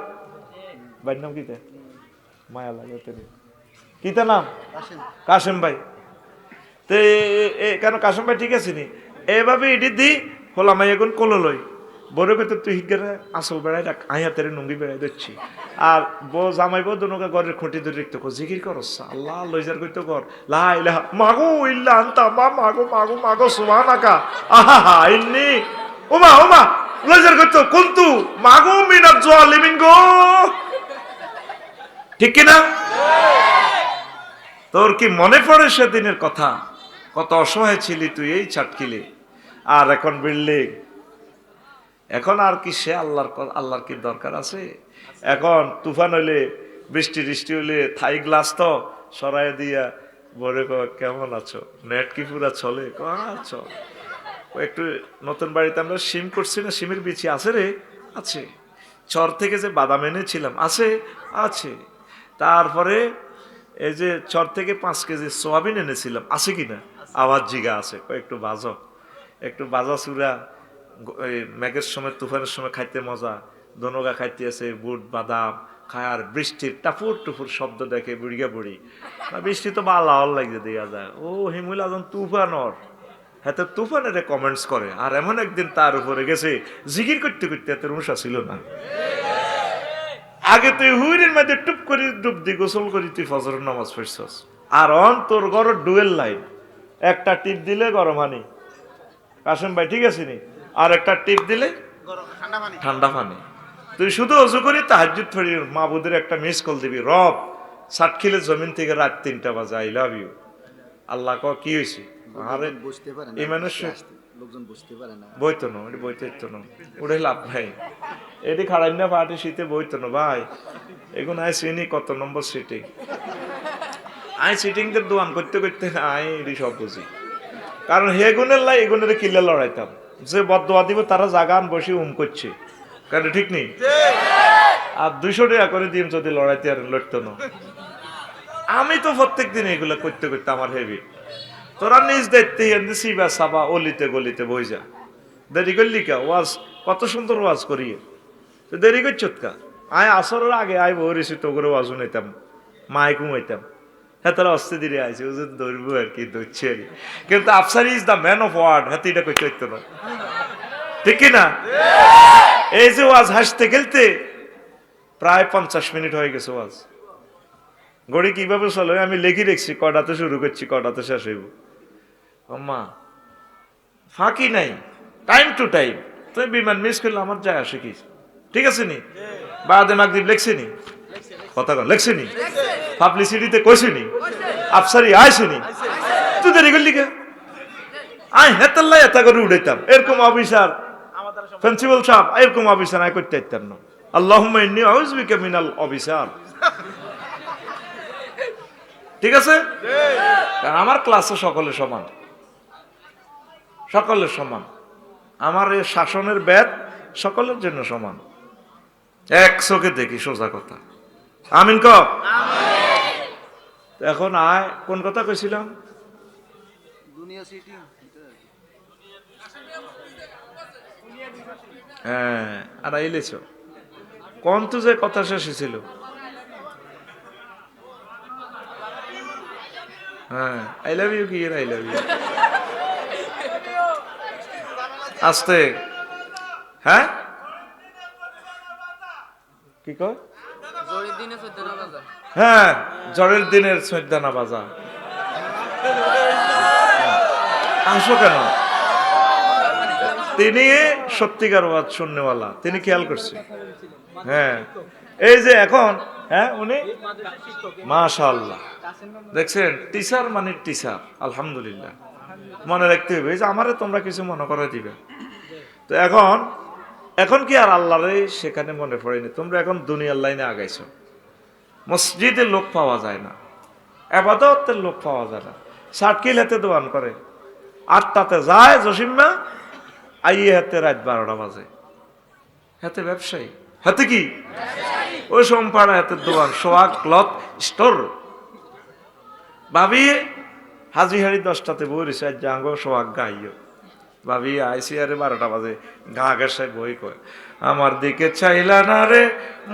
ভাইয়ের নাম কিতা মায়া লাগে কিতা নাম কাশেম ভাই তে কেন কাশেম ভাই ঠিক আছে নি এভাবে ইডি দি হোলামাই এখন কলো লই বড় কত তুই হিগারে আসল বেড়াই রাখ আইয়াতের নুঙ্গি বেড়াই দিচ্ছি আর বউ জামাই বউ দুনোকা ঘরের খুঁটি ধরে রেখতে কো জিকির করস আল্লাহ লইজার কইতে কর লা ইলাহা মাগো ইল্লা আনতা মা মাগো মাগো মাগো সুবহানাকা আহা ইন্নী ওমা ওমা লইজার কইতে কুনতু মাগো মিনাজ জালিমিন গো ঠিক কি না। তোর কি মনে পড়ে সেদিনের কথা কত অসহায় ছিলি তুই এই চাটকিলে আর এখন বিল্ডিং এখন আর কি সে আল্লাহর কি দরকার আছে। এখন তুফান হইলে বৃষ্টি টিষ্টি হইলে থাই গ্লাস তো সরাই দিয়া বলে কেমন আছো নেট কি পুরা চলে আছো একটু নতুন বাড়িতে আমরা সিম করছি না সিমের বিচি আছে রে আছে চর থেকে যে বাদাম এনেছিলাম আছে আছে তারপরে এই যে চর থেকে 5 কেজি সোয়াবিন এনেছিলাম আছে কিনা আওয়াজ জিগা আছে একটু বাজা চূড়া মেঘের সময় তুফানের সময় খাইতে মজা দনোগা খাইতে আছে বুট বাদাম খায় আর বৃষ্টির টাপুর টুপুর শব্দ দেখে বুড়িয়া বুড়ি বৃষ্টি তো ভালো লাগে দেওয়া যায় ও হিমুল আজন তুফানর হাতে তুফানের কমেন্টস করে আর এমন একদিন তার উপরে গেছে জিকির করতে করতে এত রুষা ছিল না। আগে তুই হুইরের মধ্যে টুপ করে ডুব দি গোসল করি তুই ফজরের নামাজ পড়ছস আর অন তোর ঘর ডুয়েল লাইন একটা টিপ দিলে গরম হানি কাশেম ভাই ঠিক আছে নি আর একটা টিপ দিলে ঠান্ডা পানি তুই শুধু অজু করি তাহাজ্জুদ পড়ি মাহবুদের একটা মিস কল দিবি রব চাটখিলের জমিন থেকে রাত 3টা বাজে আই লাভ ইউ আল্লাহ ক কি হয়েছে আরে বুঝতে পারে না এই মানুষ লোকজন বুঝতে পারে না বইতো না ওটা বইতে তো না ওটাই লাভ নাই এটি খাড়াই না পার্টি শীতে বইতো না ভাই এগুলো আই চিনি কত নম্বর সিটিং আই সিটিং দের দোয়ান করতে করতে আই এটি সব বুঝি কারণ হেগুনের লাই এগুনের কিল্লা লড়াইতাম যে বদদোয়া দিব তারা জাগান বসে করছে কারণ ঠিক নেই আর 200 টাকা করে দিন যদি লড়াইতে আর লড়তো না আমি তো প্রত্যেক দিন এগুলো করতে করতে আমার হেভি তোরা নিজ দায়িত্বে সিবা সাবা অলিতে গলিতে বই যা দেরি করলি কা ওয়াজ কত সুন্দর ওয়াজ করিয়ে তো দেরি করছ কা আয় আসরের আগে আয় বহরেছি তো করে ওয়াজও নিতাম মায় ঘুমাইতাম হ্যাঁ তারা অস্তে দিলে আইছে ও যদি ধরবো আর কি ধরছে আর কিন্তু Afsar is the man of word হাতে এটা করতে হইতো না ঠিক কিনা। এই যে ওয়াজ হাসতে খেলতে প্রায় 50 মিনিট হয়ে গেছে ওয়াজ ঘড়ি কিভাবে চলে আমি লিখি রেখছি কটাতে শুরু করছি কটাতে শেষ হইব আম্মা ফাঁকি নাই, টাইম টু টাইম। তুই বিমান মিস করলে আমার যায় আসে কি? ঠিক আছে নি? বাদে মাগরিব লেখছে নি? কথা কন লেখছে নি? পাবলিসিটিতে কইছে নি? আফসারি আইছে নি? তুই দেরি করলি কে? আই হেতাল্লাই এত করে উড়াইতাম, এরকম অফিসার প্রিন্সিপাল সাহেব এরকম অফিসার আই করতে পারতাম না। আল্লাহুম্মা ইন্নী আউযু বিকা মিনাল অফিসার। ঠিক আছে? কারণ আমার ক্লাসে সকলে সমান, সকলের সমান। আমার এই শাসনের ব্যাদ সকলের জন্য সমান। এক চোখে দেখি, সোজা কথা। আমিন ক। এখন আয় কোন কথা কইছিলাম? হ্যাঁ, আর আইলেছ কোন তো যে কথা শেষ ছিল। হ্যাঁ, আই লাভ ইউ কি? আই লাভ ইউ আস্তে। হ্যাঁ কি কয়? হ্যাঁ, ঝড়ের দিনের সৈদানা বাজা। আসো কেন? তিনি সত্যিকার ওয়াজ শুননেওয়ালা, তিনি খেয়াল করছেন। হ্যাঁ, এই যে এখন, হ্যাঁ উনি মাশাআল্লাহ দেখছেন, টিচার মানে টিচার। আলহামদুলিল্লাহ, মনে রাখতে হবে যে আমারে তোমরা কিছু মনে করে দিবে। তো এখন কি আর আল্লাহরে সেখানে মনে পড়েনি? তোমরা এখন দুনিয়ার লাইনে আগাইছো। মসজিদে লোক পাওয়া যায় না, ইবাদতের লোক পাওয়া যায় না। সার্কিল হাতে দোয়ান করে, 8টাতে যায় জসিম্মা, আইয়ে হাতে রাত 12টা বাজে। হাতে ব্যবসায়ী, হাতে কি ওই সোমপাড়া হাতে দোয়ান, সোয়াগ ক্লথ স্টোর। ভাবি হাজি হাড়ি 10টাতে বই রয়েছে, আজ জাঙ্গ সোয়াগ গাইও। ভাবি আইসি আরে 12টা বাজে, গা ঘেঁষায় বই কয়, আমার দিকে চাইলা না রে,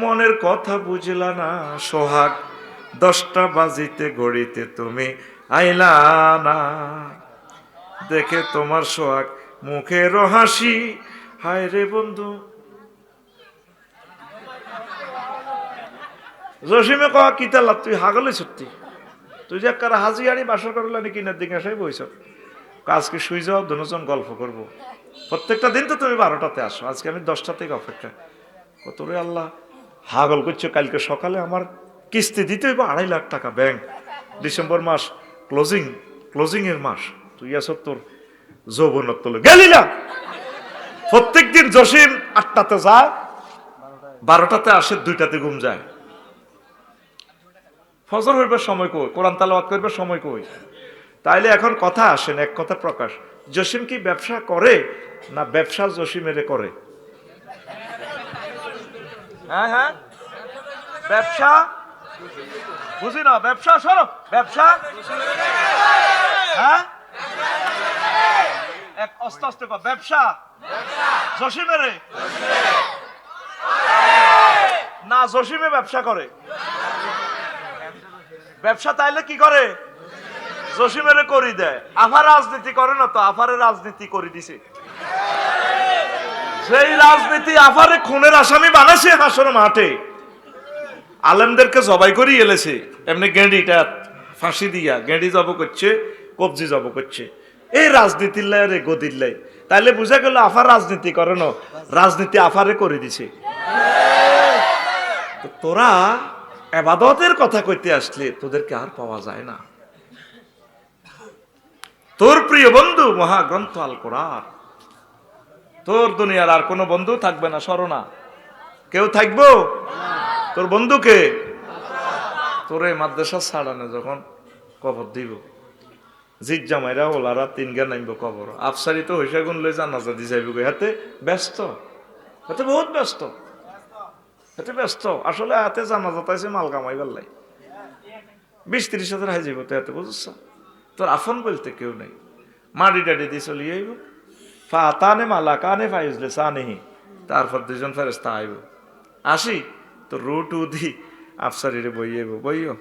মনের কথা বুঝলা না, সোহাগ 10টা বাজিতে ঘড়িতে তুমি আইলা না, দেখে তোমার সোহাগ মুখের হাসি, হায় রে বন্ধু। জসিমে কয়া কিতালা, তুই হাগলে সত্যি, তুই যে কারা হাজি আনি বাসর করলা নাকি কিনার দিকে আসাই বইছ, আজকে শুই যাও, দুজন গল্প করব। প্রত্যেকটা দিন তো তুমি 12টাতে আসো, আজকে আমি 10টা থেকে অপেক্ষা। তোরে আল্লাহ হাগল করছো, কালকে সকালে আমার কিস্তি দিতে হইব 2.5 লাখ টাকা ব্যাংক, ডিসেম্বর মাস ক্লোজিং এর মাস, তুই আসো তোর যৌবনত তোলে গেলি না। প্রত্যেক দিন জসিম 8টাতে যায়, 12টাতে আসে, 2টাতে ঘুম যায়। ফজর হইবার সময় কই, কোরআন তেলাওয়াত করবার সময় কই? তাইলে এখন কথা আসেন, এক কথা প্রকাশ, জসিম কি ব্যবসা করে না ব্যবসা জসিমের করে? হ্যাঁ হ্যাঁ, ব্যবসা বুঝি না, ব্যবসা সরো, ব্যবসা হ্যাঁ, এক আস্তে আস্তে কর, ব্যবসা জসিমের না জসিমে ব্যবসা করে? ব্যবসা তাইলে কি করে? জসিমের করি দেয়। আফার রাজনীতি করে না তো, আফারে রাজনীতি করে দিছে। সেই রাজনীতি আফারে খুনের আসামি বানাছে হাসর মাঠে, আলেমদেরকে জবাই করে এলেছে। এমনি গেঁডিটা ফাঁসি দিয়া গেঁডি জব করছে, কবজি জব করছে, এই রাজনীতির লাই রে গদির লাই। তাইলে বুঝা গেল আফার রাজনীতি করে না, রাজনীতি আফারে করে দিছে। তোরা ইবাদতের কথা কইতে আসলে তোদেরকে আর পাওয়া যায় না। তোর প্রিয় বন্ধু মহাগ্রন্থ আল কোরআন, তোর দুনিয়ার আর কোনো বন্ধু থাকবে না, স্মরণা কেউ থাকবো? তোর বন্ধুকে তোরে মাদ্রাসা ছাড়ানো যখন কবর দিব, জিত জামাইরা ওলারা 3 গা নামব কবর, আফসারি তো হইসা গুন লই জানাজা দি যাইব, হাতে ব্যস্ত, হাতে বহুত ব্যস্ত, হাতে ব্যস্ত। আসলে হাতে জানাজা তাইছে মাল কামাই বেল্লাই 20-30 হাজার হাই যাইব, তো হাতে বুঝছ। তোর আফন বলতে কেউ নেই, মাটি টাটি দিয়ে চলি আইব, ফাতানে মালা কানে ফাইজলে সানেহি, তারপর 2জন ফেরেশতা আইব, আসি তো রুটু দি আফসারিরে বইও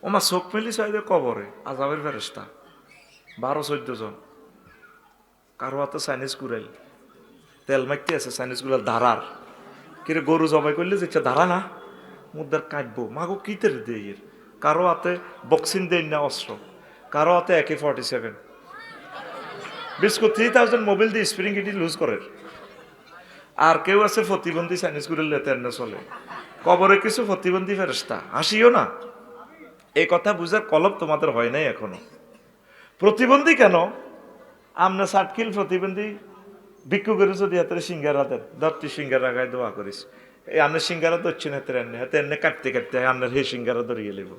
ওমা চোখ মেলি চাইবে কবরে আজাবের ফেরেশতা 12-14 জন। কারো হাতে চাইনিজ কুড়াইল, তেল মাইতে আছে চাইনিজ গুলার ধারার, কিরে গরু জবাই করলে যেটা ধারা না মুদ্রার কাটবো, মাগো কিতের দিয়ে। কারো হাতে বক্সিং দেন না অস্ত্র, কারো হাতে AK-47, বিস্কুট 3000 মোবাইল দিয়ে স্প্রিং ইটি লুজ করে। আর কেউ আছে প্রতিবন্ধী চাইনিজ গুলো লেতেন চলে, কবরে কিছু প্রতিবন্ধী ফেরেশতা। হাসিও না, এই কথা বুঝার কলব তোমাদের হয় নাই এখনো। প্রতিবন্ধী কেন? আমরা সাতকিল প্রতিবন্ধী ভিক্ষু করে যদি হাতের সিঙ্গারা দেন, ধরতি সিঙ্গারা গায়ে দোয়া করিস, এই আন্নের সিঙ্গারা ধরছেন হাতের এনে, হাতে এনে কাটতে কাটতে আন্নের সেই সিঙ্গারা ধরিয়ে লেব,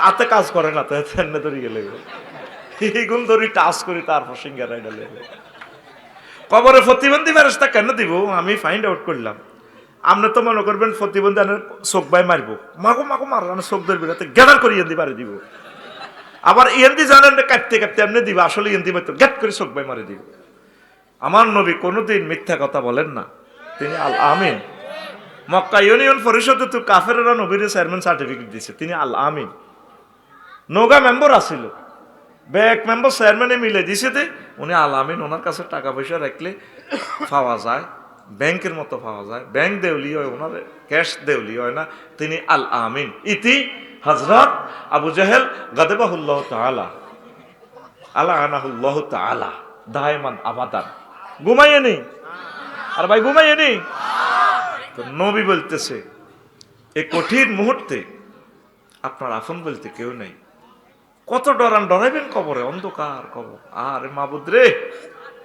হাতে কাজ করে না তো হাতে এনে ধরিয়ে লেব, এইগুলো ধরি টাচ করি তারপর সিঙ্গারা এটা লেবে। কবরে প্রতিবন্ধী ফেরেশতা কেন দিব আমি ফাইন্ড আউট করলাম। আপনি তো মনে করবেন প্রতিবন্ধী আনের চোখ বাই মারবো, মাগো মাগো মারো, চোখ ধরবি রাতে গেদার করে ইয়েন্দি পারে দিব। আবার ইয়েন্দি জানেন কাটতে কাটতে এমনি দিব, আসলে ইয়েন্দি মারতো গ্যাট করে চোখ বাই মারে দিব। আমার নবী কোনোদিন মিথ্যা কথা বলেন না, তিনি আল আমিন। মক্কা ইউনিয়ন পরিষদে তো কাফেররা নবীর চেয়ারম্যান সার্টিফিকেট দিয়েছে, তিনি আল আমিন। নৌকা মেম্বার আসিল, ব্যাংক মেম্বার চেয়ারম্যানে মিলে দিছে দে, উনি আল আমিন। ওনার কাছে টাকা পয়সা রাখলে পাওয়া যায়, ব্যাংকের মতো পাওয়া যায়, ব্যাংক দেউলি হয়, ওনার ক্যাশ দেউলি হয় না, তিনি আল আমিন। ইতি হযরত আবু জাহেল গাদাবাহুল্লাহ তাআলা আলানাহুল্লাহ তাআলা দায়মান আবাদান। ঘুমাইয়ে নেই আর ভাই, ঘুমাইয়ে নেই তো। নবী বলতেছে এই কঠিন মুহূর্তে আপনার আপন বলতে কেউ নেই। কত ডরাইবেন কবরে, অন্ধকার কবর। আরে মাবুদ রে,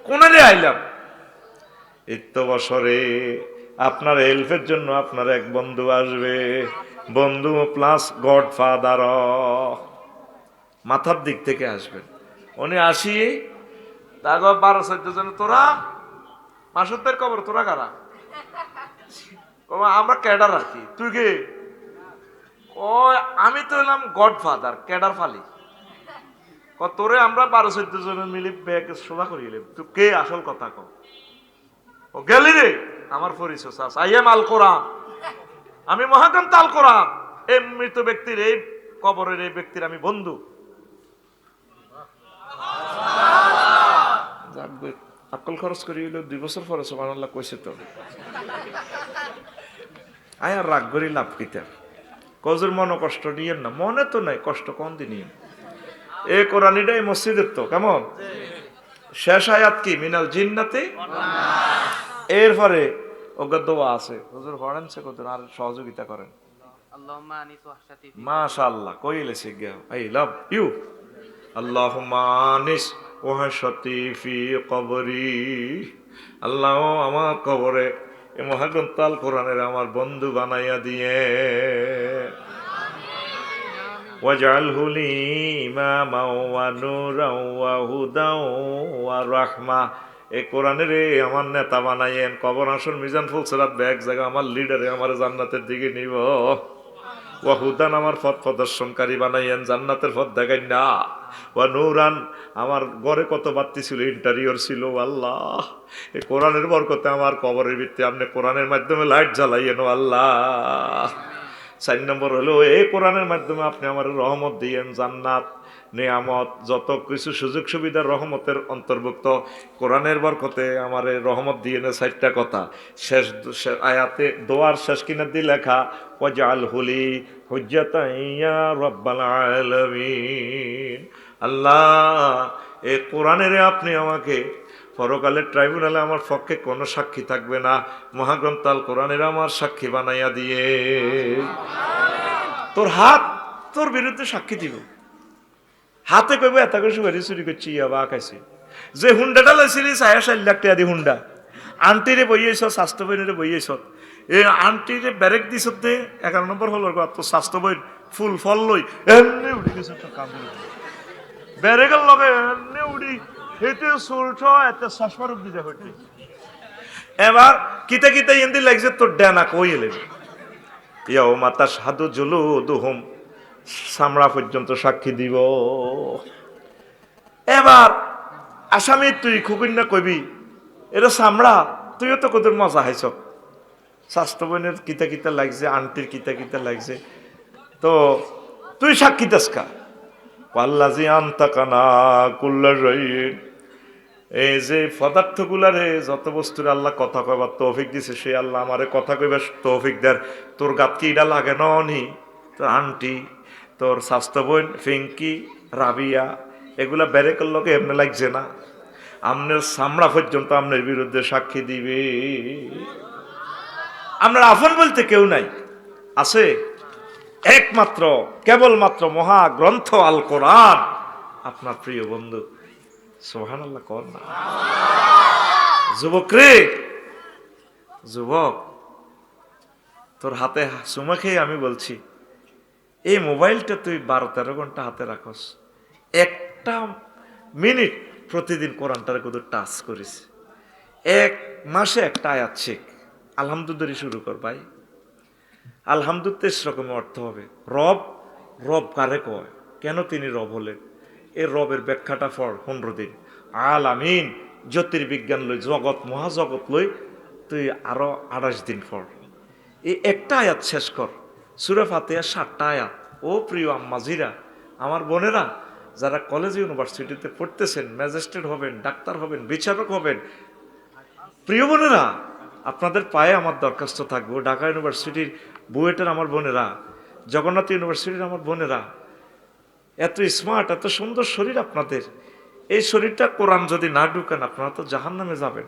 কোনারে আইলাম। এত বছরে আপনার হেল্পের জন্য আপনার এক বন্ধু আসবে, বন্ধু প্লাস গডফাদার, মাথার দিক থেকে আসবেন। উনি আসি তারপর 12-14 জন, তোরা মাসুদের কবর, তোরা কারা? আমরা ক্যাডার আছি। তুই কে? ও আমি তো এলাম গডফাদার, ক্যাডার ফালি। তোরে আমরা 12-14 জনের মিলে ব্যাগ সোজা করিয়ে। তুই কে? আসল কথা কও। ও গেলি রে, আমার পরিচয় চাস, আই এম আল কোরআন, আমি মহাগ্রন্থ আল কোরআন। এই মৃত ব্যক্তির, এই কবরের এই ব্যক্তির আমি বন্ধু। আকল খরচ করি হইল 2 বছর পরে সুবহানাল্লাহ কইছে তো। আয় আর রাগ করি লাভ কিতা? কজুর মনে কষ্ট নিয়েন না, মনে তো নাই কষ্ট কোন দিন। এই কোরআনিটা এই মসজিদের তো কেমন শেষ আয়াত কি? মিনাল জিন্নাতি। এরপরে ওগা দোয়া আছে, হুজুর পড়েন সে কত আর সহযোগিতা করেন। আল্লাহুম্মা আনিস ওয়াহশাতি ফি, মাশাআল্লাহ কইলেছে গিয়া, আই লাভ ইউ। আল্লাহুম্মা আনিস ওয়াহশাতি ফি কবরি, আল্লাহ আমার কবরে এই মহাগ্রন্থ আল কোরআনের আমার বন্ধু বানাইয়া দিয়ে। ওয়াজআলহু লি ইমামা ওয়া নূরাও ওয়া হুদাও ওয়া রাহমা, এই কোরআনের আমার নেতা বানাইয়েন। কবর আসর মিজান ফুলসরাত ব্যাগ জায়গা আমার লিডারে আমার জান্নাতের দিকে নিব। ওয়া হুদান আমার পথ প্রদর্শনকারী বানাইয়েন, জান্নাতের পথ দেখাই না। ওয়া নূরান আমার ঘরে কত বাতি ছিল, ইন্টেরিয়র ছিল, আল্লাহ এই কোরআনের বরকতে আমার কবরের ভিতরে আপনি কোরআনের মাধ্যমে লাইট জ্বালাইয়েন আল্লাহ। 4 নম্বর হলো এই কোরআনের মাধ্যমে আপনি আমার রহমত দিয়েন, জান্নাত নিয়ামত যত কিছু সুযোগ সুবিধার রহমতের অন্তর্ভুক্ত। কোরআনের বরকতে আমার রহমত দিয়ে না। 4টা কথা শেষ আয়াতে দোয়ার শেষ কিনা দিয়ে লেখা, ওয়াজআলহু লি হুজ্জাতান ইয়া রাব্বাল আলামিন। আল্লাহ এই কোরআনের আপনি আমাকে পরকালের ট্রাইব্যুনালে আমার পক্ষে কোনো সাক্ষী থাকবে না, মহাগ্রন্থ আল কোরআনের আমার সাক্ষী বানাইয়া দিয়ে। তোর হাত তোর বিরুদ্ধে সাক্ষী দিব, হাতে কইব এত করে সুপারি চুরি করছি, ইয়াবা খাইছি। যে হুন্ডাটা লাইছিলি 4.5 লাখ টাকা দিয়ে হুন্ডা, আন্টিরে বইয়েছ, স্বাস্থ্য বইনে বইয়েছ, এই আন্টিরে ব্যারেক দিছ, 11 নম্বর হল তোর স্বাস্থ্য বই ফুল ফল লই এমনি উঠি গেছে, কাম ব্যারেকের লগে এমনি উঠি হেঁটে চুলছ এত চশমার উঠি যা হইতে। এবার কিতা কিতা ইন্দি লাগছে তোর ডেনা কই এলে ইয়াও মাতা সাধু জুলু দুহুম, চামড়া পর্যন্ত সাক্ষী দিব। এবার আসামি তুই খুকুন না কইবি এটা চামড়া, তুইও তো কত মজা হাইছ, স্বাস্থ্য বোনের কিতা কিতা লাগছে, আন্টির কিতা কিতা লাগছে, তো তুই সাক্ষী দাসকা। পাল্লাজি আনতাকানা কুল্লা রইন, এই যে পদার্থগুলারে যত বস্তুর আল্লাহ কথা কইবার তৌফিক দিছে, সে আল্লাহ আমারে কথা কইবার তৌফিক দেয়। তোর গাত কি এটা লাগে নি? তোর আন্টি, তোর স্বাস্থ্য বোন ফিঙ্কি, রাবিয়া, এগুলা ব্যারেকের লোকে এমনি লাগছে না। আপনার চামড়া পর্যন্ত আপনার বিরুদ্ধে সাক্ষী দিবে। আপনার আপন বলতে কেউ নাই, আছে একমাত্র কেবলমাত্র মহাগ্রন্থ আল কোরআন, আপনার প্রিয় বন্ধু। সুবহানাল্লাহ কর না। যুবক রে, যুবক, তোর হাতে চুমা খেয়ে আমি বলছি, এই মোবাইলটা তুই 12-13 ঘন্টা হাতে রাখস, একটা মিনিট প্রতিদিন কোরআনটারে কত টাচ করিস, এক মাসে একটা আয়াত শেখ, আলহামদুলিল্লাহ শুরু কর ভাই। আলহামদুলিল্লাহ 3 রকমের অর্থ হবে। রব, রব কারে কয়, কেন তিনি রব হলেন, এর রবের ব্যাখ্যাটা পড় 15 দিন। আলামিন, জ্যোতির্বিজ্ঞান লই, জগৎ মহাজগৎ লই তুই আরো 28 দিন পড়। এই একটা আয়াত শেষ কর। সূরা ফাতিহা 7টা আয়াত। ও প্রিয় আম্মাজিরা, আমার বোনেরা, যারা কলেজ ইউনিভার্সিটিতে পড়তেছেন, ম্যাজিস্ট্রেট হবেন, ডাক্তার হবেন, বিচারক হবেন, প্রিয় বোনেরা, আপনাদের পায়ে আমার দরখাস্ত থাকবো। ঢাকা ইউনিভার্সিটির বুয়েটের আমার বোনেরা, জগন্নাথ ইউনিভার্সিটির আমার বোনেরা, এত স্মার্ট, এত সুন্দর শরীর আপনাদের, এই শরীরটা কোরআন যদি না ঢুকান আপনারা তো জাহান্নামে যাবেন।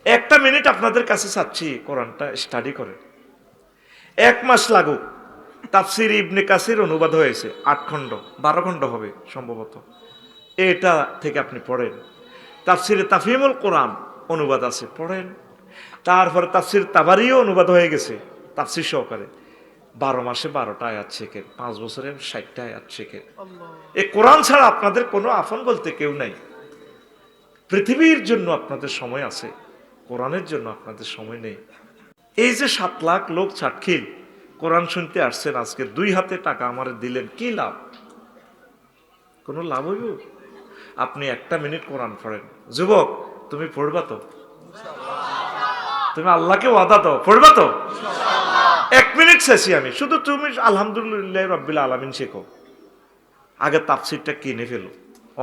একটা মিনিট আপনাদের কাছে চাচ্ছি, কোরআনটা স্টাডি করেন। 1 মাস লাগুক। তাফসির ইবনে কাসির অনুবাদ হয়েছে 8 খণ্ড, 12 খণ্ড হবে সম্ভবত, এটা থেকে আপনি পড়েন। তাফসিরে তাফহিমুল কোরআন অনুবাদ আছে, পড়েন। তারপরে তাফসির তাবারিও অনুবাদ হয়ে গেছে তাফসির সহকারে। 12 মাসে 12টা আয়াত শেখেন, 5 বছরে 60টা আয়াত শেখেন। এই কোরআন ছাড়া আপনাদের কোনো আপন বলতে কেউ নাই। পৃথিবীর জন্য আপনাদের সময় আছে, কোরআনের জন্য আপনাদের সময় নেই। এই যে 7 লাখ লোক ছাটখিল কোরআন শুনতে আসছেন, আজকে 2 হাতে টাকা আমার দিলেন, কি লাভ? কোনো লাভ হইব? আপনি একটা মিনিট কোরআন পড়েন। যুবক, তুমি পড়বা তো? তুমি আল্লাহকে ওয়াদা দাও, পড়বা তো? 1 মিনিট শেষই আমি, শুধু তুমি আলহামদুলিল্লাহ রাব্বিল আলামিন শেখো। আগে তাফসিরটা কিনে ফেলো,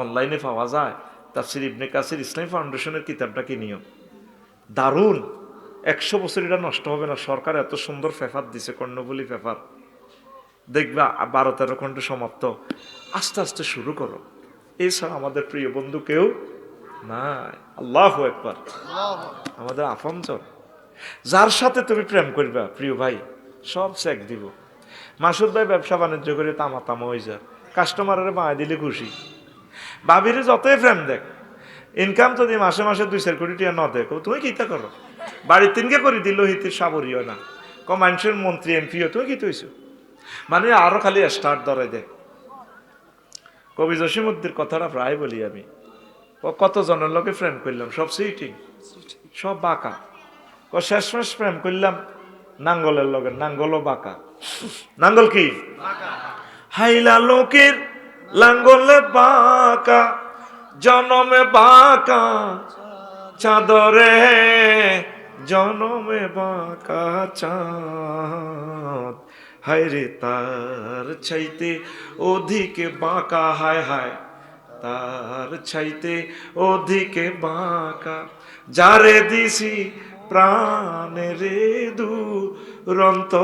অনলাইনে পাওয়া যায়। তাফসির ইবনে কাসির ইসলামী ফাউন্ডেশনের কিতাবটা কিনিও, দারুণ। 100 বছর এটা নষ্ট হবে না। সরকার এত সুন্দর পেপার দিছে, কর্ণফুলী পেপার, দেখবা 12-13 খণ্ড সমাপ্ত। আস্তে আস্তে শুরু করো। এছাড়া আমাদের প্রিয় বন্ধু কেউ নাই। আল্লাহু আকবার। আমাদের আপনজন, যার সাথে তুমি প্রেম করবা, প্রিয় ভাই, সব চেক দিব। মাসুদ ভাই ব্যবসা বাণিজ্য করে তামা তামা হয়ে যা, কাস্টমারের বাঁয় দিলে খুশি। ভাবিরে যতই প্রেম দেখ, ইনকাম যদি মাসে মাসে 2-4 কোটি টাকা ন দেখো, তুমি কিতা করো? বাড়ির 3কে করে দিল হিতির সাবরিও না, মানুষের মন্ত্রী এমপিও, তুমি কি তৈছো? মানে আরো খালি স্টার্ট ধরে দেয়। কবি জসিমউদ্দিনের কথাটা প্রায় বলি আমি। ও কত জনের লোকে প্রেম করলাম, সব সিটিং, সব বাঁকা। শেষমেশ প্রেম করলাম নাঙ্গলের লগে, নাঙ্গলও বাঁকা। নাঙ্গল কি? হাইলা লোকের লাঙ্গলে বাঁকা, জনমে বাঁকা চাঁদরে, জনমে বাঁকা চাঁদ, হায় রে তার চাইতে অধিকে বাঁকা, হায় হায় তার চাইতে অধিকে বাঁকা, যারে দিছি প্রাণে রে দুরন্ত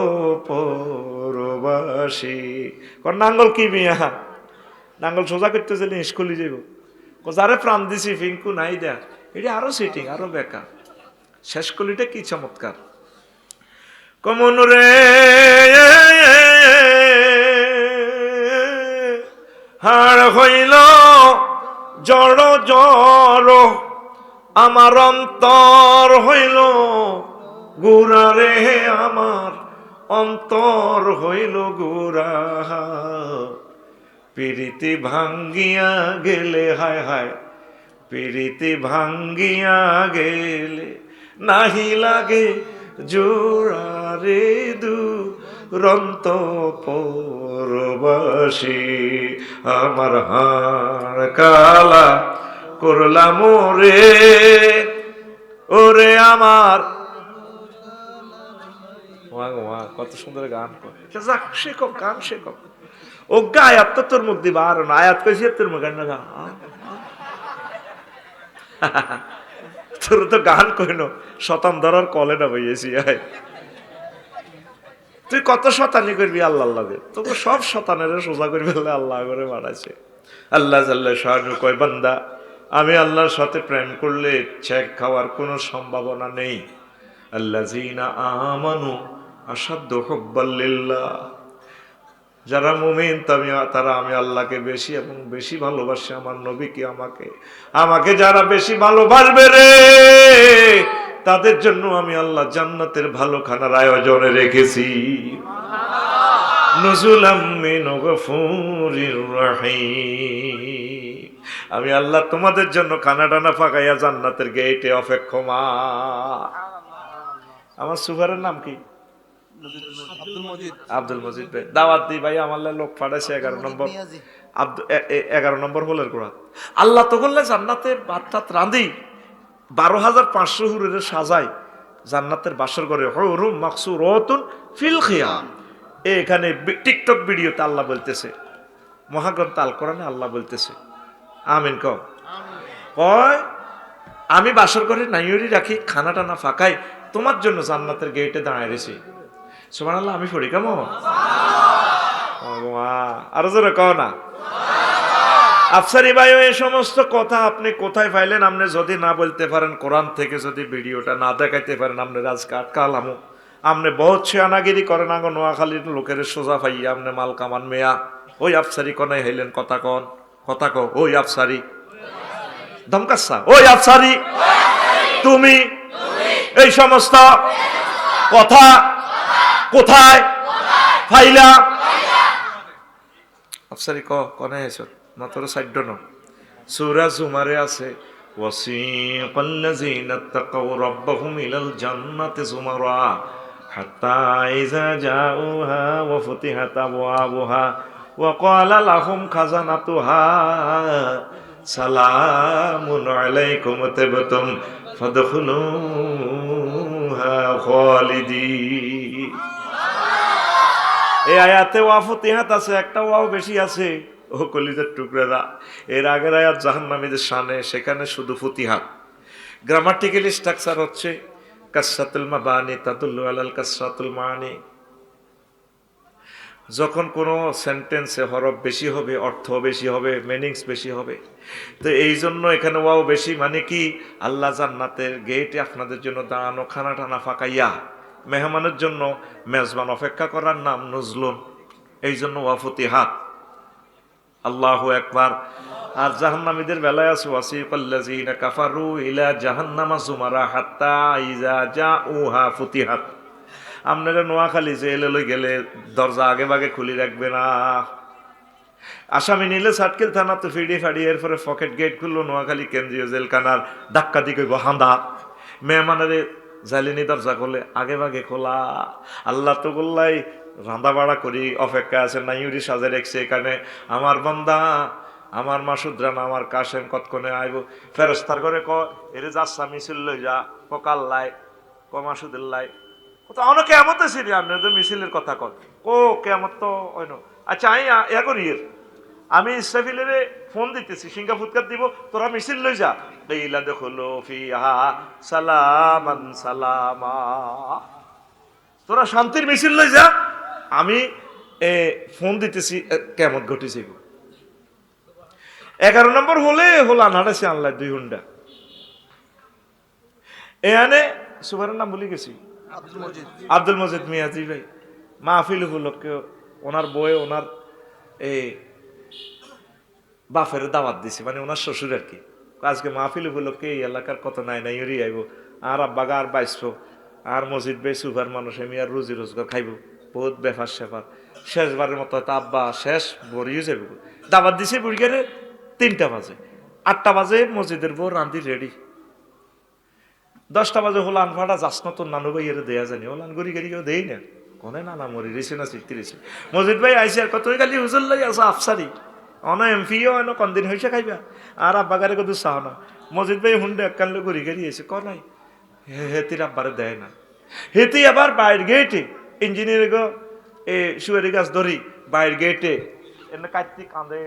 পরবাসী। নাঙ্গল কি মিয়া? নাঙ্গল সোজা করতে গেলে স্কুলে যাব, যারে প্রাণ দিছি ফিঙ্কু নাই দেয়া, এটা আরো সিটিং, আরো বেকার। শেষ কলিটা কি চমৎকার। কমন রে হাড় হইল জড় জড়, আমার অন্তর হইল গুড়া রে, আমার অন্তর হইল গুড়া। পিরিতি ভাঙ্গিয়া গেলে, হায় হায় পিরিতি ভাঙ্গিয়া গেলে, নাহি লাগে জোড়া রে দুরন্ত পরবাসী। আমার হাড় কালা করলাম রে, ওরে আমার। কত সুন্দর গান করে, শেখো, গান শেখো। ওগা আয়াত তো তোর মুখ দিবা, আর না আয়াত কইছি তোর মুখ না গা। তোর তো গান কইনো, শতান ধরার কলে না বইয়েছি। তুই কত শতানি করবি আল্লাহ লাগে, তোকে সব শতানের সোজা করবি, আল্লাহ করে বাড়াইছে। আল্লাহ জাল্লা শানু কয়, বান্দা আমি আল্লাহর সাথে প্রেম করলে চেক খাওয়ার কোনো সম্ভাবনা নেই। আল্লাযীনা আমানু আশাদ্দু হুব্বাল লিল্লাহ, যারা মুমিন তারা আমি আল্লাহকে বেশি এবং বেশি ভালোবাসে, আমার নবীকে আমাকে আমাকে যারা বেশি ভালোবাসবে রে, তাদের জন্য আমি আল্লাহ জান্নাতের ভালো খানার আয়োজনে রেখেছি। নুজুলাম মিন গফুরির রহিম, আমি আল্লাহ তোমাদের জন্য খানা টানা পাকাইয়া জান্নাতের গেটে অপেক্ষমান। আমার সুপারের নাম কি? আব্দুল মজিদ ভাই। দাওয়াত দি ভাই, আমার লোক পাঠাইছে 11 নম্বর 11 নম্বর হোলের গোড়া। আল্লাহ তো বললে জান্নাতে ভাত টাত রাঁধি 12,500 হুরের সাজাই জান্নাতের বাসর ঘরে হুরুম মাকসুরাতুন ফিল খিয়াম। এখানে টিকটক ভিডিওতে আল্লাহ বলতেছে, মহাগ্রন্থ আল কোরআনে আল্লাহ বলতেছে, আমিন কয় আমি বাসর ঘরে নাইরি রাখি, খানা টানা ফাঁকাই, তোমার জন্য জান্নাতের গেটে দাঁড়ায় রয়েছি। সুবহানাল্লাহ, আমি পড়ি কেমন? আরো জোরে কও না। আফসারি ভাই, এই সমস্ত কথা আপনি কোথায় পাইলেন? আপনি যদি না বলতে পারেন কোরআন থেকে, যদি ভিডিওটা না দেখাইতে পারেন, আপনি রাজকে আটকালামো। আপনি বহুত ছিয়ানাগিরি করেন, আগে নোয়াখালীর লোকের সোজা পাইয়া আপনি মাল কামান মেয়া। ওই আফসারি কনাই হইলেন কথা কন, কথা কও। ওই আফসারি ধমকাচ্ছা, ওই আফসারি তুমি এই সমস্ত কথা কোথায় ফাইলা? আফসারি কনে হেছ না তোর সাইড ন। সূরা জুমারে আছে, ওয়াসিকাল্লাযীনা তাকাউ রাব্বাহুম ইলাল জান্নাতি যুমারা হাত্তা ইযা জাউহা ওয়া ফুতিহাত আবওয়াবুহা ওয়া ক্বালা লাহুম খাজানাতুহা সালামুন আলাইকুম তিবতুম ফাদখুলুহা খালিদিন। এই আয়াতে ওয়া ফুতিহাত আছে, একটা ওয়াও বেশি আছে। ও কলিজার টুকরারা, এর আগের আয়াত জাহান্নামীদের শানে, সেখানে শুধু ফুতিহাত। গ্রামাটিক্যালি স্ট্রাকচার হচ্ছে কাসরাতুল মাবানি তাদুল্লু আলাল কাসরাতুল মানি। যখন কোনো সেন্টেন্সে হরফ বেশি হবে, অর্থ বেশি হবে, মিনিংস বেশি হবে। তো এই জন্য এখানে ওয়াও বেশি, মানে কি আল্লাহ জান্নাতের গেটে আপনাদের জন্য দাঁড়ানো, খানা টানা ফাঁকাইয়া মেহমানের জন্য মেজবান অপেক্ষা করার নাম নজলুন। এই জন্য ওয়া ফুতিহাত। আল্লাহু আকবার। আর জাহান্নামীদের বেলায় আছে ওয়াসিকাল্লাযীনা কাফারু ইলা জাহান্নামা যুমারা হাত্তা ইযা জাউহা ফুতিহাত। আপনারা নোয়াখালী জেলে লই গেলে দরজা আগে ভাগে খুলি রাখবে না। আসামি নিলে সাটকেল থানা তো ফিডি ফাড়ি, এরপরে পকেট গেট খুললো নোয়াখালী কেন্দ্রীয় জেলখানার, ধাক্কা দিকে হাঁদা। মেহমানের জালিনি দরজা খোলে আগে ভাগে খোলা। আল্লাহ তো বললাই রাঁধা বাড়া করি অপেক্ষা আছে, নাইউরি সাজে রেখছে এখানে, আমার বান্দা আমার মাসুদ রানা আমার কাশেম কতক্ষণে আইব। ফেরেশতার করে ক এরে যাচ্ছা মিছিল লই যা, কাল লাই ক মাসুদের লাই তো অনেকে এমত ছিলি। আপনি তো মিছিলের কথা কন, ও কেমন তো অন্য। আচ্ছা আমি ইয়া করি, আমি ইসরাফিলের ফোন দিতেছি, সিঙ্গা ফুৎকার দিব, তোরা মিছিল লই যা। ইলা দেখলো ফিহা সালামান সালামা, তোরা শান্তির মিছিল লই যা, আমি ফোন দিতেছি। কেমন ঘটেছে 11 নম্বর হলে হল আনাড়াছে আনলাই 2 ঘন্টা। এখানে সুবারের নাম বলে গেছি, আব্দুল মজিদ মিয়াজি ভাই। মাহফিল উপলক্ষে ওনার বয়ে ওনার বাপের দাওয়াত দিছে, মানে ওনার শ্বশুর আর কি। আজকে মাহফিল উপলক্ষে এই এলাকার কত নাই নাই আইব, আর আব্বাগা আর 2200, আর মসজিদ ভাই সুপার মানুষ, আমি আর রুজি রোজগার খাইব, বহুত বেফার সেফার। শেষবারের মতো হয়তো আব্বা শেষ বড়িয়ে যাবে। দাওয়াত দিছে বুড়িগারে 3টা বাজে, 8টা বাজে মসজিদের বউ রান্দি রেডি, 10টা বাজে হলান ফাটা যাস না তোর নানু ভাই এর দেয়া জানি, হলান গড়ি গাড়ি কেউ দেই না, কনে নানা মরি রেছে না চিত্তি রেছে। মসজিদ ভাই আইসি আর কত গালি হুজুর লাই আসো আফসারি অন এমপিও অন কনদিন হয়েছে খাইবা, আর আব্বাগারে কত চাহ না। মসজিদ ভাই হুন্ডে এককানলে গড়ি গাড়ি এসে ক নাই হেতির আব্বারে দেয় না। হেতি আবার বাইর গেটে ইঞ্জিনিয়ার গো শুয়ারি গাছ ধরি বাইর গেটে এনে কাটতি কাঁদে,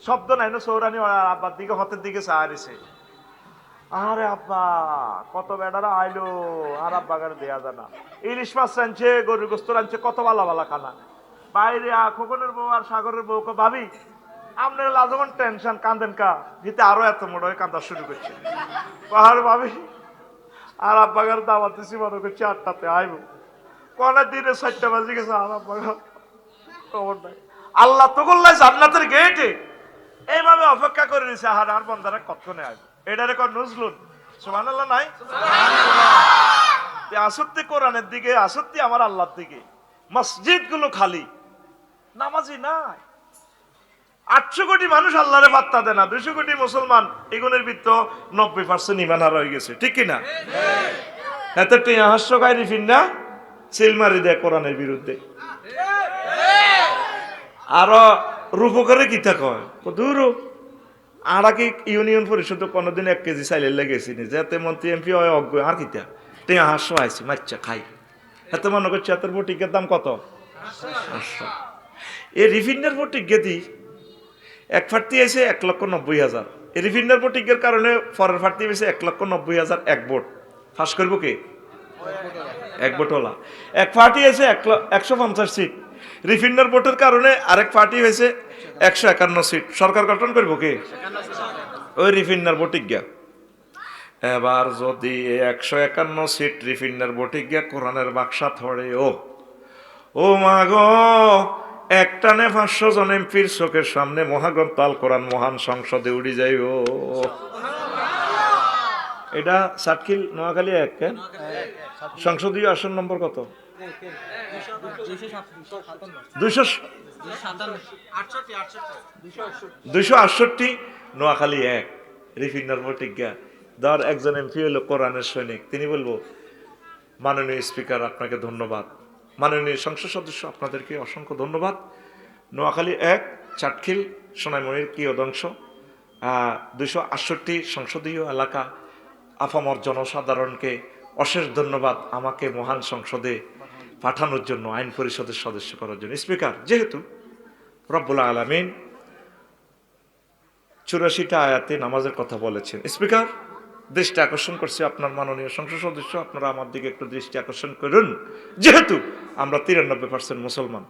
শব্দ নাই না। সৌরানি আব্বার দিকে হতের দিকে চাহারিছে, আরে আব্বা কত বেড়ারা আইলো, আর আব্বা গারে দেয়া জানা। ইলিশ মাছ রাঁধছে, গরুর গোস্ত রাঁধছে, কত বালা বালা খানা। বাইরে খোকনের বউ আর সাগরের বউ ভাবি আপনার লাজমান টেনশন কান্দেন কা জিতে আরো এত মোড় হয়ে কান্দা শুরু করছে পাহাড় ভাবি আর আব্বাগার দাওয়াত দিছি মনে করছি 8টাতে আইব কোন দিনে 4টা বাজে গেছে আর আব্বাগার খবর নাই আল্লাহ তো করলাই জান্নাতের গেটে এইভাবে অপেক্ষা করে দিছে আর বন্দারা কতক্ষণে আসবে এটারে কোন নজরুল সুবহানাল্লাহ নাই সুবহানাল্লাহ আসত্তি কোরআনের দিকে আসত্তি আমার আল্লাহর দিকে মসজিদ গুলো খালি নামাজি নাই 800 কোটি মানুষ আল্লাহরে পাত্তা দেয় না 200 কোটি মুসলমান এগুনের ভিতর 90% ঈমান হারা হয়ে গেছে ঠিক কি না এত টিয়া হাস্য গায়রি ফিন্না সিলমারি দেয় কোরআনের বিরুদ্ধে আর রূপকারে কিতা কয় দূর আড়া কি ইউনিয়ন পরিষদ কোনোদিন 1 কেজি চাইলে লেগেছি যাতে মন্ত্রী এমপি হয় অজ্ঞ আর কিতা টিয়া হাস্য আইছি মাচ্চা খাই এত মনে করছি এত বটিকের দাম কত 500 এই রিফিন্ডার বটিকে দি এক ফাটতি এসে 1,90,000 এই রিফিন্ডার বটিকের কারণে ফরের ফাটতি এসে 1,90,000 এক ভোট ফাঁস করবো কে এক ভোটওয়ালা এক পার্টি এসে 150 সিট রিফিন্ডার ভোটের কারণে আরেক পার্টি হয়েছে 151 সিট সরকার গঠন করবো কে ওই রিফিন্ডার বটিজ্ঞা এবার যদি 151 সিট রিফিন্ডার বটিজ্ঞা কোরআনের বাক্সা থড়ে ও মা গো একটানে 500 জন এমপির চোখের সামনে মহাগ্রন্থ আল কোরআন মহান সংসদে উড়ি যাইব এটা সাতখিল নোয়াখালী 1 সংসদীয় আসন নম্বর কত 268 নোয়াখালী 1 রিফিন্ডার বটিজ্ঞা ধর একজন এমপি হলো কোরআনের সৈনিক তিনি বলবো মাননীয় স্পিকার আপনাকে ধন্যবাদ মাননীয় সংসদ সদস্য আপনাদেরকে অসংখ্য ধন্যবাদ নোয়াখালী 1 চাটখিল সোনাইমুড়ির কিয়দংশ 268 সংসদীয় এলাকা আপামর জনসাধারণকে অশেষ ধন্যবাদ আমাকে মহান সংসদে পাঠানোর জন্য আইন পরিষদের সদস্য করার জন্য স্পিকার যেহেতু রব্বুল আলামিন 84টা আয়াতে নামাজের কথা বলেছেন স্পিকার দৃষ্টি আকর্ষণ করছে আপনার মাননীয় সংসদ সদস্য আপনারা আমার দিকে একটু দৃষ্টি আকর্ষণ করুন যেহেতু আমরা 93% মুসলমান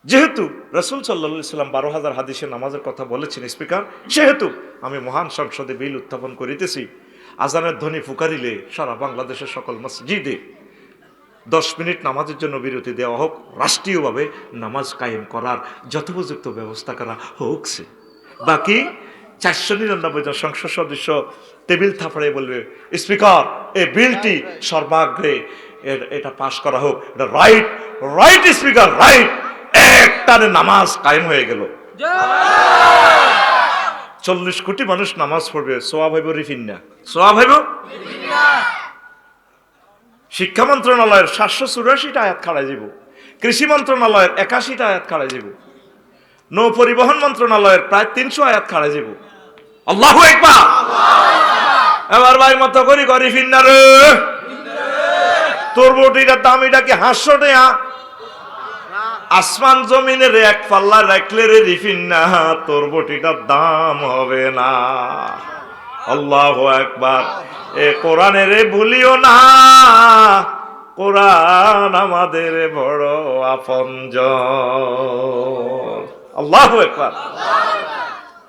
যেহেতু রাসূল সাল্লাল্লাহু আলাইহি সাল্লাম 12,000 হাদিসে নামাজের কথা বলেছেন স্পিকার সেহেতু আমি মহান সংসদে বিল উত্থাপন করিতেছি আজানের ধ্বনি ফুকারিলে সারা বাংলাদেশের সকল মসজিদে 10 মিনিট নামাজের জন্য বিরতি দেওয়া হোক রাষ্ট্রীয়ভাবে নামাজ কায়েম করার যথোপযুক্ত ব্যবস্থা করা হোক বাকি 499 জন সংসদ সদস্য টেবিল থাপড়ে বলবে স্পিকার এই বিলটি সর্বাগ্রে এটা পাস করা হোক এটা রাইট রাইট স্পিকার রাইট একটানে নামাজ কায়েম হয়ে গেল 40 কোটি মানুষ নামাজ পড়বে সওয়াব হইব রিফিন্না সওয়াব হইব শিক্ষা মন্ত্রণালয়ের 784টা আয়াত খাড়াই যাব কৃষি মন্ত্রণালয়ের 81টা আয়াত খাড়াই যাব নৌ পরিবহন মন্ত্রণালয়ের প্রায় 300 আয়াত খাড়াই যাব আল্লাহু আকবার এবার ভাই মত করি করি ফিন্নারে তোর বটিটার দাম এটা কি 500 টাকা আসমান জমিনের এক পাল্লা রাখলে রে রিফিন্না তোর বটিটার দাম হবে না আল্লাহু আকবার এ কোরআনের ভুলিও না কোরআন আমাদের বড় আপনজন আল্লাহু আকবার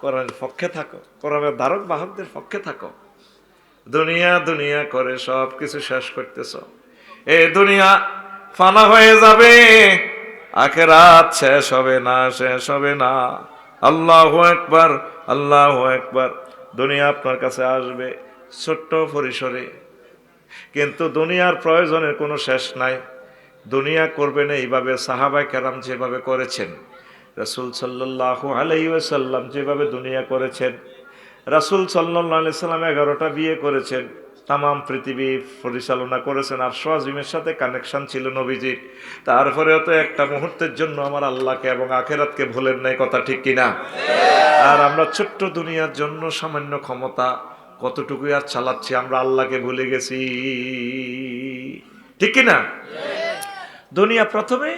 কোরআনের পক্ষে থাকো কোরআনের ধারক বাহকদের পক্ষে থাকো দুনিয়া দুনিয়া করে সব কিছু শেষ করতেছ এই দুনিয়া ফানা হয়ে যাবে আখিরাত শেষ হবে না শেষ হবে না আল্লাহু আকবার আল্লাহু আকবার দুনিয়া আপনার কাছে আসবে ছোট্ট পরিসরে কিন্তু দুনিয়ার প্রয়োজনের কোনো শেষ নাই দুনিয়া করবেন এইভাবে সাহাবায়ে কেরাম যেভাবে করেছেন রাসূল সাল্লাল্লাহু আলাইহি ওয়াসাল্লাম যেভাবে দুনিয়া করেছেন রাসূল সাল্লাল্লাহু আলাইহি সাল্লাম 11টা বিয়ে করেছেন তাম পৃথিবী পরিচালনা করেছেন আর আজিমের সাথে কানেকশন ছিল নবীজির তারপরেও তো একটা মুহূর্তের জন্য আমার আল্লাহকে এবং আখিরাতকে ভুলেন নাই কথা ঠিক কিনা আর আমরা ছোট্ট দুনিয়ার জন্য সামান্য ক্ষমতা কতটুকু আর চালাচ্ছি আমরা আল্লাহকে ভুলে গেছি ঠিক কিনা দুনিয়া প্রথমে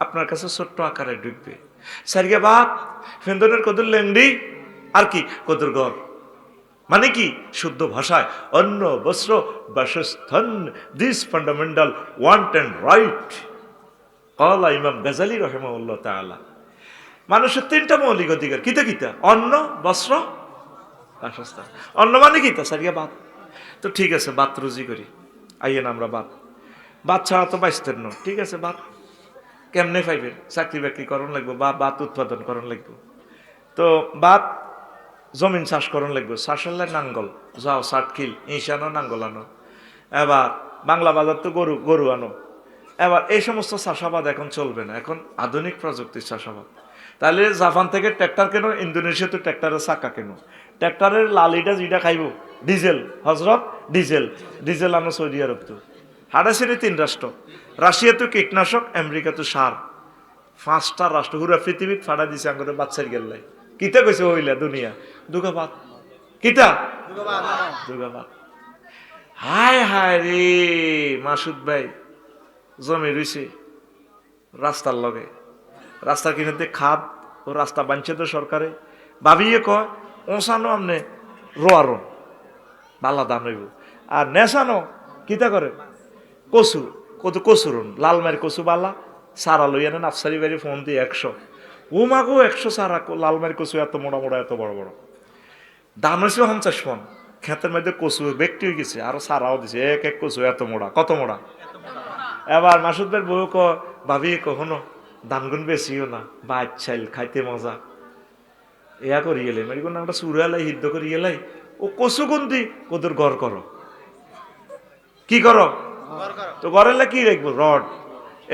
আপনার কাছে ছোট্ট আকারে ঢুকবে সারিয়া বাপ ফেন্দনের কদুর লেংডি আর কি কদুর ঘর মানে কি শুদ্ধ ভাষায় অন্ন বস্ত্র বাসস্থান this fundamental want and right কলা ইমাম গাজালি রহিমাহুল্লাহ তাআলা মানুষের 3টা মৌলিক অধিকার। কিতা কিতা? অন্ন, বস্ত্র, বাসস্থান। অন্ন মানে কিতা? সারিয়া ভাত। তো ঠিক আছে, ভাত রুজি করি, আইয়েন আমরা ভাত ছাড়া তো বাঁচতেন না। ঠিক আছে, ভাত কেমনে পাইবেন? চাকরি বাকরি করণ লাগবো বা ভাত উৎপাদন করণ লাগবো। তো ভাত জমিন চাষ করণ লাগবো, চাষের নাঙ্গল যাও, ষাটকিল ইঁশ আনো, নাঙ্গল আনো। এবার বাংলা বাজার তো গরু আনো। এবার এই সমস্ত চাষাবাদ এখন চলবে না, এখন আধুনিক প্রযুক্তির চাষাবাদ। তাহলে জাপান থেকে ট্র্যাক্টর কেন, ইন্দোনেশিয়া তো ট্র্যাক্টরের চাকা কেন, ট্র্যাক্টরের লালিটা যেটা খাইব ডিজেল, হজরত ডিজেল আনো সৌদি আরব। তো হাডাসিনে 3 রাষ্ট্র, রাশিয়া তো কীটনাশক, আমেরিকা তো সার। 5টা রাষ্ট্র পুরা পৃথিবীত ফাড়া দিছে আঙ্গুরে বাচ্চার গেল্লাই। কিতা কইছে হইলা দুনিয়া দুগাবাদ, কিতা দুগাবাদ। হায় হায় রে মাসুদ ভাই, জমি রইছে রাস্তার লগে, রাস্তার কিনাতে খাদ ও রাস্তা বানছে তো সরকারে। ভাবিয়ে কয় ওসানো আমনে রোয়ারো বালা দান হইব, আর নেশানো কিতা করে কচু, কচু রুন লালমার কচু বালা সারা লইয়া নেন। আফসারি বাড়ি ফোন দিয়ে 100, ও মাগো 100 সারা লালমার কচু, এত মোড়া মোড়া, এত বড় বড়। দাম হয়েছে 50 মন। ক্ষেতের মধ্যে কচু ব্যক্তি হয়ে গেছে, আরো সারাও দিছে, এক কচু এত মোড়া, কত মোড়া। এবার মাসুদ ভাই বউ ভাবি কখনো ধানগুন বেশিও না, বাদ চাইল খাইতে মজা। এয়া করি গেলে মেরি কোন একটা চুরা লাই সিদ্ধ করি গেলাই, ও কচু কোন দি কদুর ঘর করো, কি করো তো ঘরের কি রাখবো রড।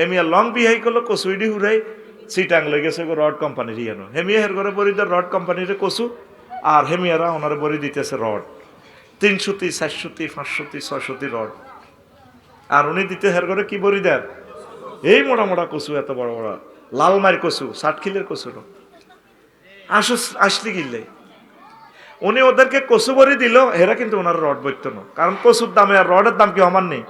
এমিয়া লং বিহাই করলো কচুইডি হুরাই সিটাং লই গেছে রড কোম্পানির ইয়ানো। হেমিয়া হের ঘরে বরি দেয় রড কোম্পানির কচু, আর হেমিয়ারা ওনারে বরি দিতেছে রড 300টি 400টি 500টি 600টি রড। আর উনি দিতে হের ঘরে কি বরি দেন, এই মোড়া মোড়া কচু, এত বড় বড় লালমার কচু, 60 কিলের কচু। আসলি কিনলে উনি ওদেরকে কচু বরি দিল, হেরা কিন্তু ওনার রড বইত না, কারণ কচুর দামে আর রডের দাম কি সমান নেই।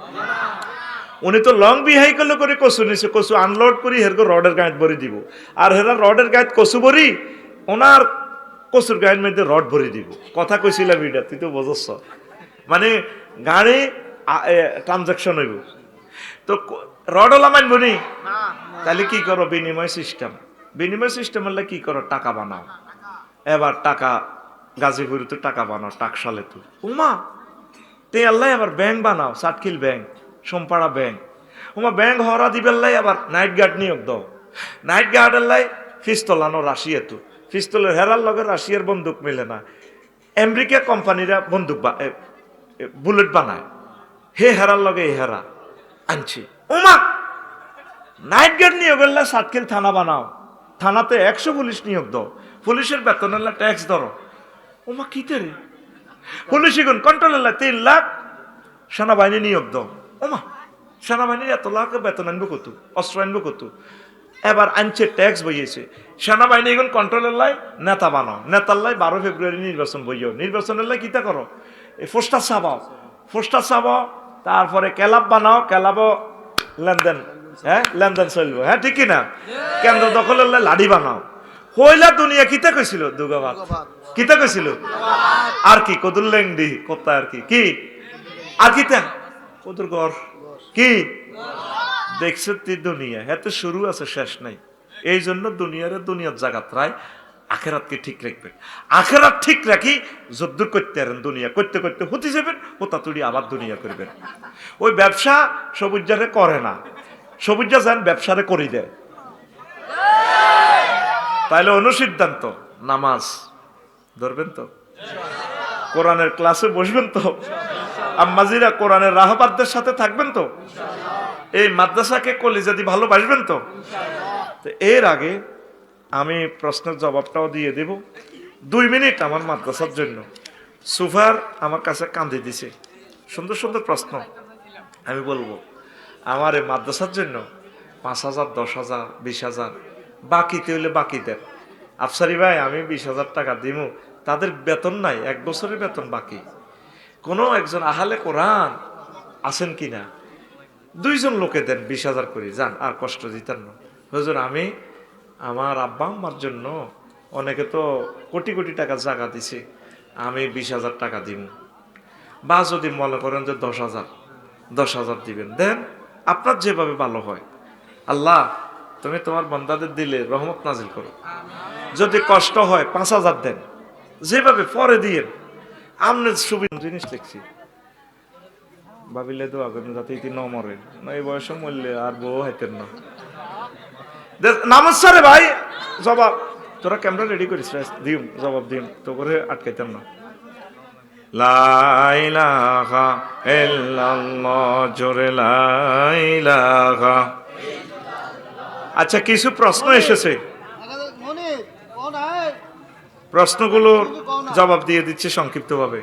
উনি তো লং বিহাই করলে করে কচু নিছে, কচু আনলোড করি হেরগো রডের গায়েত ভরি দিব, আর হেরা রডের গায়েত কচু ভরি, ওনার কচুর গায়ের মধ্যে রড ভরি দিব। কথা কইছিলাম এটা, তুই তো বোঝছ, মানে গাড়ি ট্রানজাকশন হইব। তো রড ওলা মানব নি, তাহলে কি করো বিনিময় সিস্টেম। বিনিময় সিস্টেম হলে কি করো, টাকা বানাও। এবার টাকা গাজীপুরে তো টাকা বানাও, টাকশালে তো উমা তে আল্লাহ, এবার ব্যাংক বানাও, সাতখিল bank, Sompara bank. Uma bank হরা দিবেল্লাই, আবার নাইট গার্ড নিয়োগ দাও। নাইট গার্ডের লাই পিস্তল আনো রাশিয়া, তো পিস্তলের হেরার লগে রাশিয়ার বন্দুক মিলে না। আমেরিকা কোম্পানিরা বন্দুক বুলেট বানায়, হে হেরার লগে হেরা আনছে। উমা নাইট গার্ড নিয়োগ করলে সাতখিল থানা বানাও, থানাতে 100 পুলিশ নিয়োগ দাও, পুলিশের বেতনের ট্যাক্স ধরো। ওমা কিতে রে, পুলিশ গুণ কন্ট্রোলের 3 লাখ, সেনাবাহিনী নিয়োগ দাও। ওমা সেনাবাহিনীর এত লাখ বেতন আনবো কত, অস্ত্র আনবো কত। এবার আনছে ট্যাক্স বইয়েছে, সেনাবাহিনী এখন কন্ট্রোলের লাই নেতা বানাও, নেতার লাই 12 ফেব্রুয়ারি নির্বাচন বইও, নির্বাচনের লাই কিতা করো, পোস্টার ছাপাও, পোস্টার ছাপাও, তারপরে ক্লাব বানাও, ক্লাবও লেনদেন, হ্যাঁ লেনদেন চলবো, হ্যাঁ ঠিক কিনা। কেন্দ্র দখলের লাই লাড়ি বানাও। হইলা দুনিয়া কিতা কইছিল, দুগাবাদ কিতা কইছিল, আর কি কদুর লেংডি কোথা, আর কি কি আর কিতা কদুর ঘর কি দেখছো দুনিয়া, হ্যাঁ তো শুরু আছে শেষ নাই। এই জন্য দুনিয়ার জাগাত রায় আখেরাতকে ঠিক রাখবেন। আখেরাত ঠিক রাখি যদ্দুর করতে পারেন, দুনিয়া করতে করতে হতে যাবেন, হোতা তুড়ি আবার দুনিয়া করবেন। ওই ব্যবসা সবুজারে করে না, সবুজা যান ব্যবসারে করি দেয়। তাইলে অনুসিদ্ধান্ত নামাজ ধরবেন তো, কোরআনের ক্লাসে বসবেন তো, আম্মাজিরা কোরআনের রাহবারদের সাথে থাকবেন তো, এই মাদ্রাসাকে কলিজাদি ভালোবাসবেন তো। এর আগে আমি প্রশ্নের জবাবটাও দিয়ে দেব। 2 মিনিট আমার মাদ্রাসার জন্য। সুফার আমার কাছে কান্দে দিছে, সুন্দর সুন্দর প্রশ্ন। আমি বলবো আমার এই মাদ্রাসার জন্য 5,000 10,000 20,000 বাকিতে হইলে বাকি দেন। আফসারি ভাই আমি 20,000 টাকা দিব, তাদের বেতন নাই, 1 বছরের বেতন বাকি। কোনো একজন আহালে কোরআন আছেন কিনা, 2 জন লোকে দেন 20,000 করে, যান আর কষ্ট দিতেন না। হুজুর আমি আমার আব্বা আম্মার জন্য, অনেকে তো কোটি কোটি টাকা জায়গা দিছে, আমি 20,000 টাকা দিব। বা যদি মনে করেন যে 10,000 দিবেন, দেন আপনার যেভাবে ভালো হয়। আল্লাহ তুমি তোমার বান্দাদের দিলে রহমত নাজিল করো। যদি কষ্ট হয় 5,000 দেন, যেভাবে পরে দিয়ে আমনে সুবিধা জিনিস লিখছি ভাবিলে দোয়া করেন যাতে ইতি ন মরে না, এই বয়সে মরলে আর বউ হাইতেন না। নামাজ সারে ভাই জবাব তোরা ক্যামেরা রেডি করিস, দিম জবাব দিম তো করে আটকাইতাম না। লা ইলাহা ইল্লাল্লাহ, জোরে লা ইলাহা। আচ্ছা, কিছু প্রশ্ন এসেছে, প্রশ্নগুলোর জবাব দিয়ে দিচ্ছে সংক্ষিপ্তভাবে।